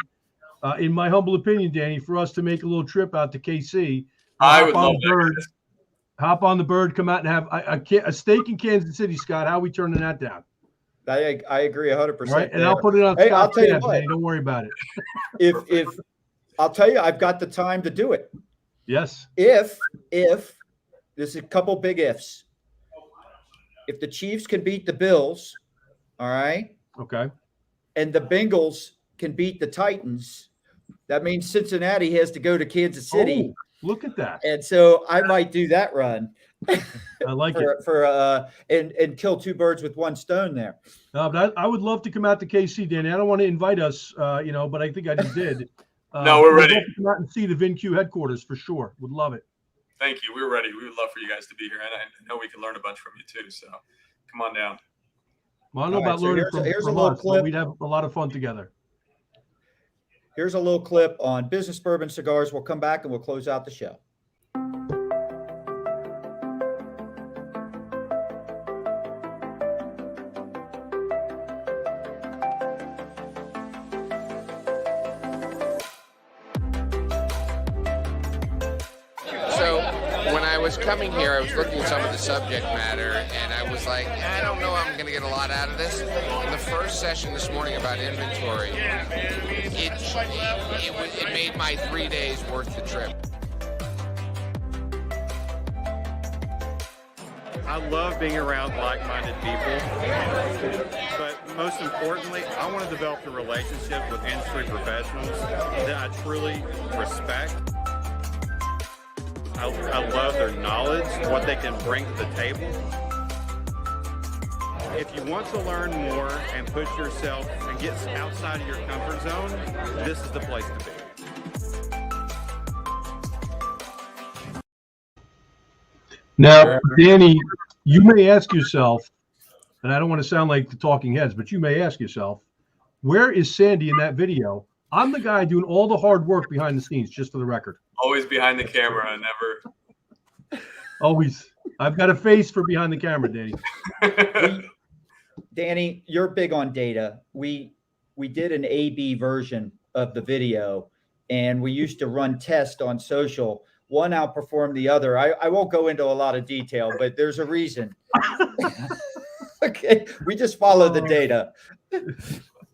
in my humble opinion, Danny, for us to make a little trip out to KC. I would love that. Hop on the Bird, come out and have a steak in Kansas City, Scott. How are we turning that down? I agree 100%. Right, and I'll put it on. Hey, I'll tell you what. Don't worry about it. If I'll tell you, I've got the time to do it. Yes. If there's a couple big ifs. If the Chiefs can beat the Bills, all right, Okay. and the Bengals can beat the Titans, that means Cincinnati has to go to Kansas City. Oh, look at that. And so I might do that run. I like and kill two birds with one stone there. But I would love to come out to KC, Danny. I don't want to invite us, but I think I just did. No, we're ready. I'd love to come out and see the VinCue headquarters for sure. Would love it. Thank you. We're ready. We would love for you guys to be here, and I know we can learn a bunch from you too. So come on down. Well, I don't know about learning from us, but we'd have a lot of fun together. Here's a little clip on Business Bourbon Cigars. We'll come back and we'll close out the show. Coming here, I was looking at some of the subject matter, and I was like, I don't know I'm going to get a lot out of this. In the first session this morning about inventory, it made my 3 days worth the trip. I love being around like-minded people, but most importantly, I want to develop a relationship with industry professionals that I truly respect. I love their knowledge, what they can bring to the table. If you want to learn more and push yourself and get outside of your comfort zone, this is the place to be. Now, Danny, you may ask yourself, and I don't want to sound like the talking heads, but you may ask yourself, where is Sandy in that video? I'm the guy doing all the hard work behind the scenes, just for the record. Always behind the camera, never. Always. I've got a face for behind the camera, Danny. Danny, you're big on data. We did an A/B version of the video, and we used to run tests on social. One outperformed the other. I won't go into a lot of detail, but there's a reason. Okay, we just follow the data.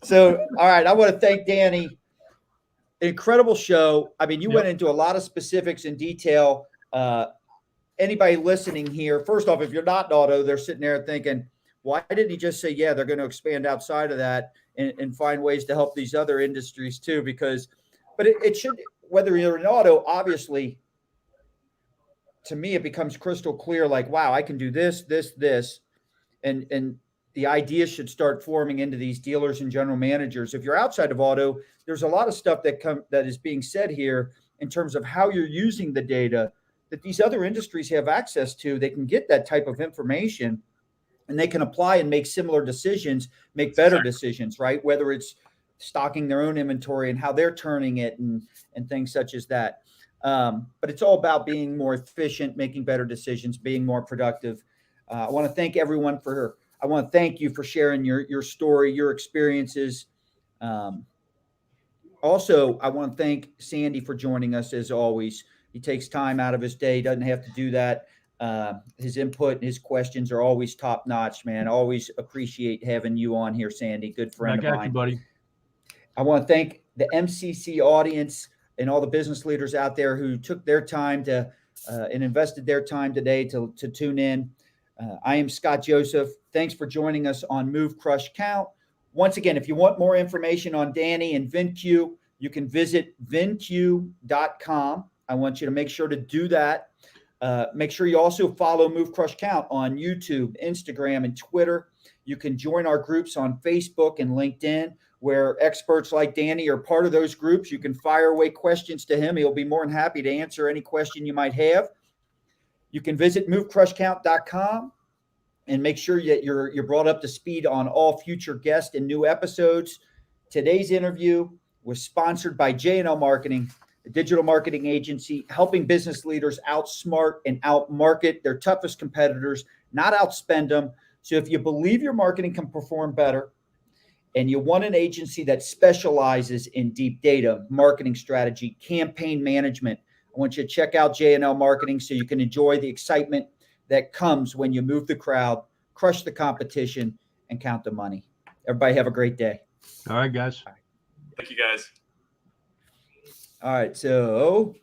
So, all right, I want to thank Danny. Incredible show. I mean, you went into a lot of specifics and detail. Anybody listening here, first off, if you're not in auto, they're sitting there thinking, why didn't he just say, yeah, they're going to expand outside of that and find ways to help these other industries too? But it should, whether you're in auto, obviously, to me, it becomes crystal clear, like, wow, I can do this, this, this. And the ideas should start forming into these dealers and general managers. If you're outside of auto, there's a lot of stuff that is being said here in terms of how you're using the data that these other industries have access to. They can get that type of information and they can apply and make similar decisions, make better decisions, right? Whether it's stocking their own inventory and how they're turning it and things such as that. But it's all about being more efficient, making better decisions, being more productive. I want to thank everyone I want to thank you for sharing your story, your experiences. Also, I want to thank Sandy for joining us as always. He takes time out of his day, doesn't have to do that. His input and his questions are always top notch, man. Always appreciate having you on here, Sandy. Good friend of mine. I got you, buddy. I want to thank the MCC audience and all the business leaders out there who took their time and invested their time today to tune in. I am Scott Joseph. Thanks for joining us on Move, Crush, Count. Once again, if you want more information on Danny and VinCue, you can visit VinCue.com. I want you to make sure to do that. Make sure you also follow Move, Crush, Count on YouTube, Instagram, and Twitter. You can join our groups on Facebook and LinkedIn, where experts like Danny are part of those groups. You can fire away questions to him. He'll be more than happy to answer any question you might have. You can visit movecrushcount.com and make sure that you're brought up to speed on all future guests and new episodes. Today's interview was sponsored by J&L Marketing, a digital marketing agency helping business leaders outsmart and outmarket their toughest competitors, not outspend them. So if you believe your marketing can perform better and you want an agency that specializes in deep data, marketing strategy, campaign management, I want you to check out J&L Marketing so you can enjoy the excitement that comes when you move the crowd, crush the competition, and count the money. Everybody have a great day. All right, guys. Thank you, guys. All right, so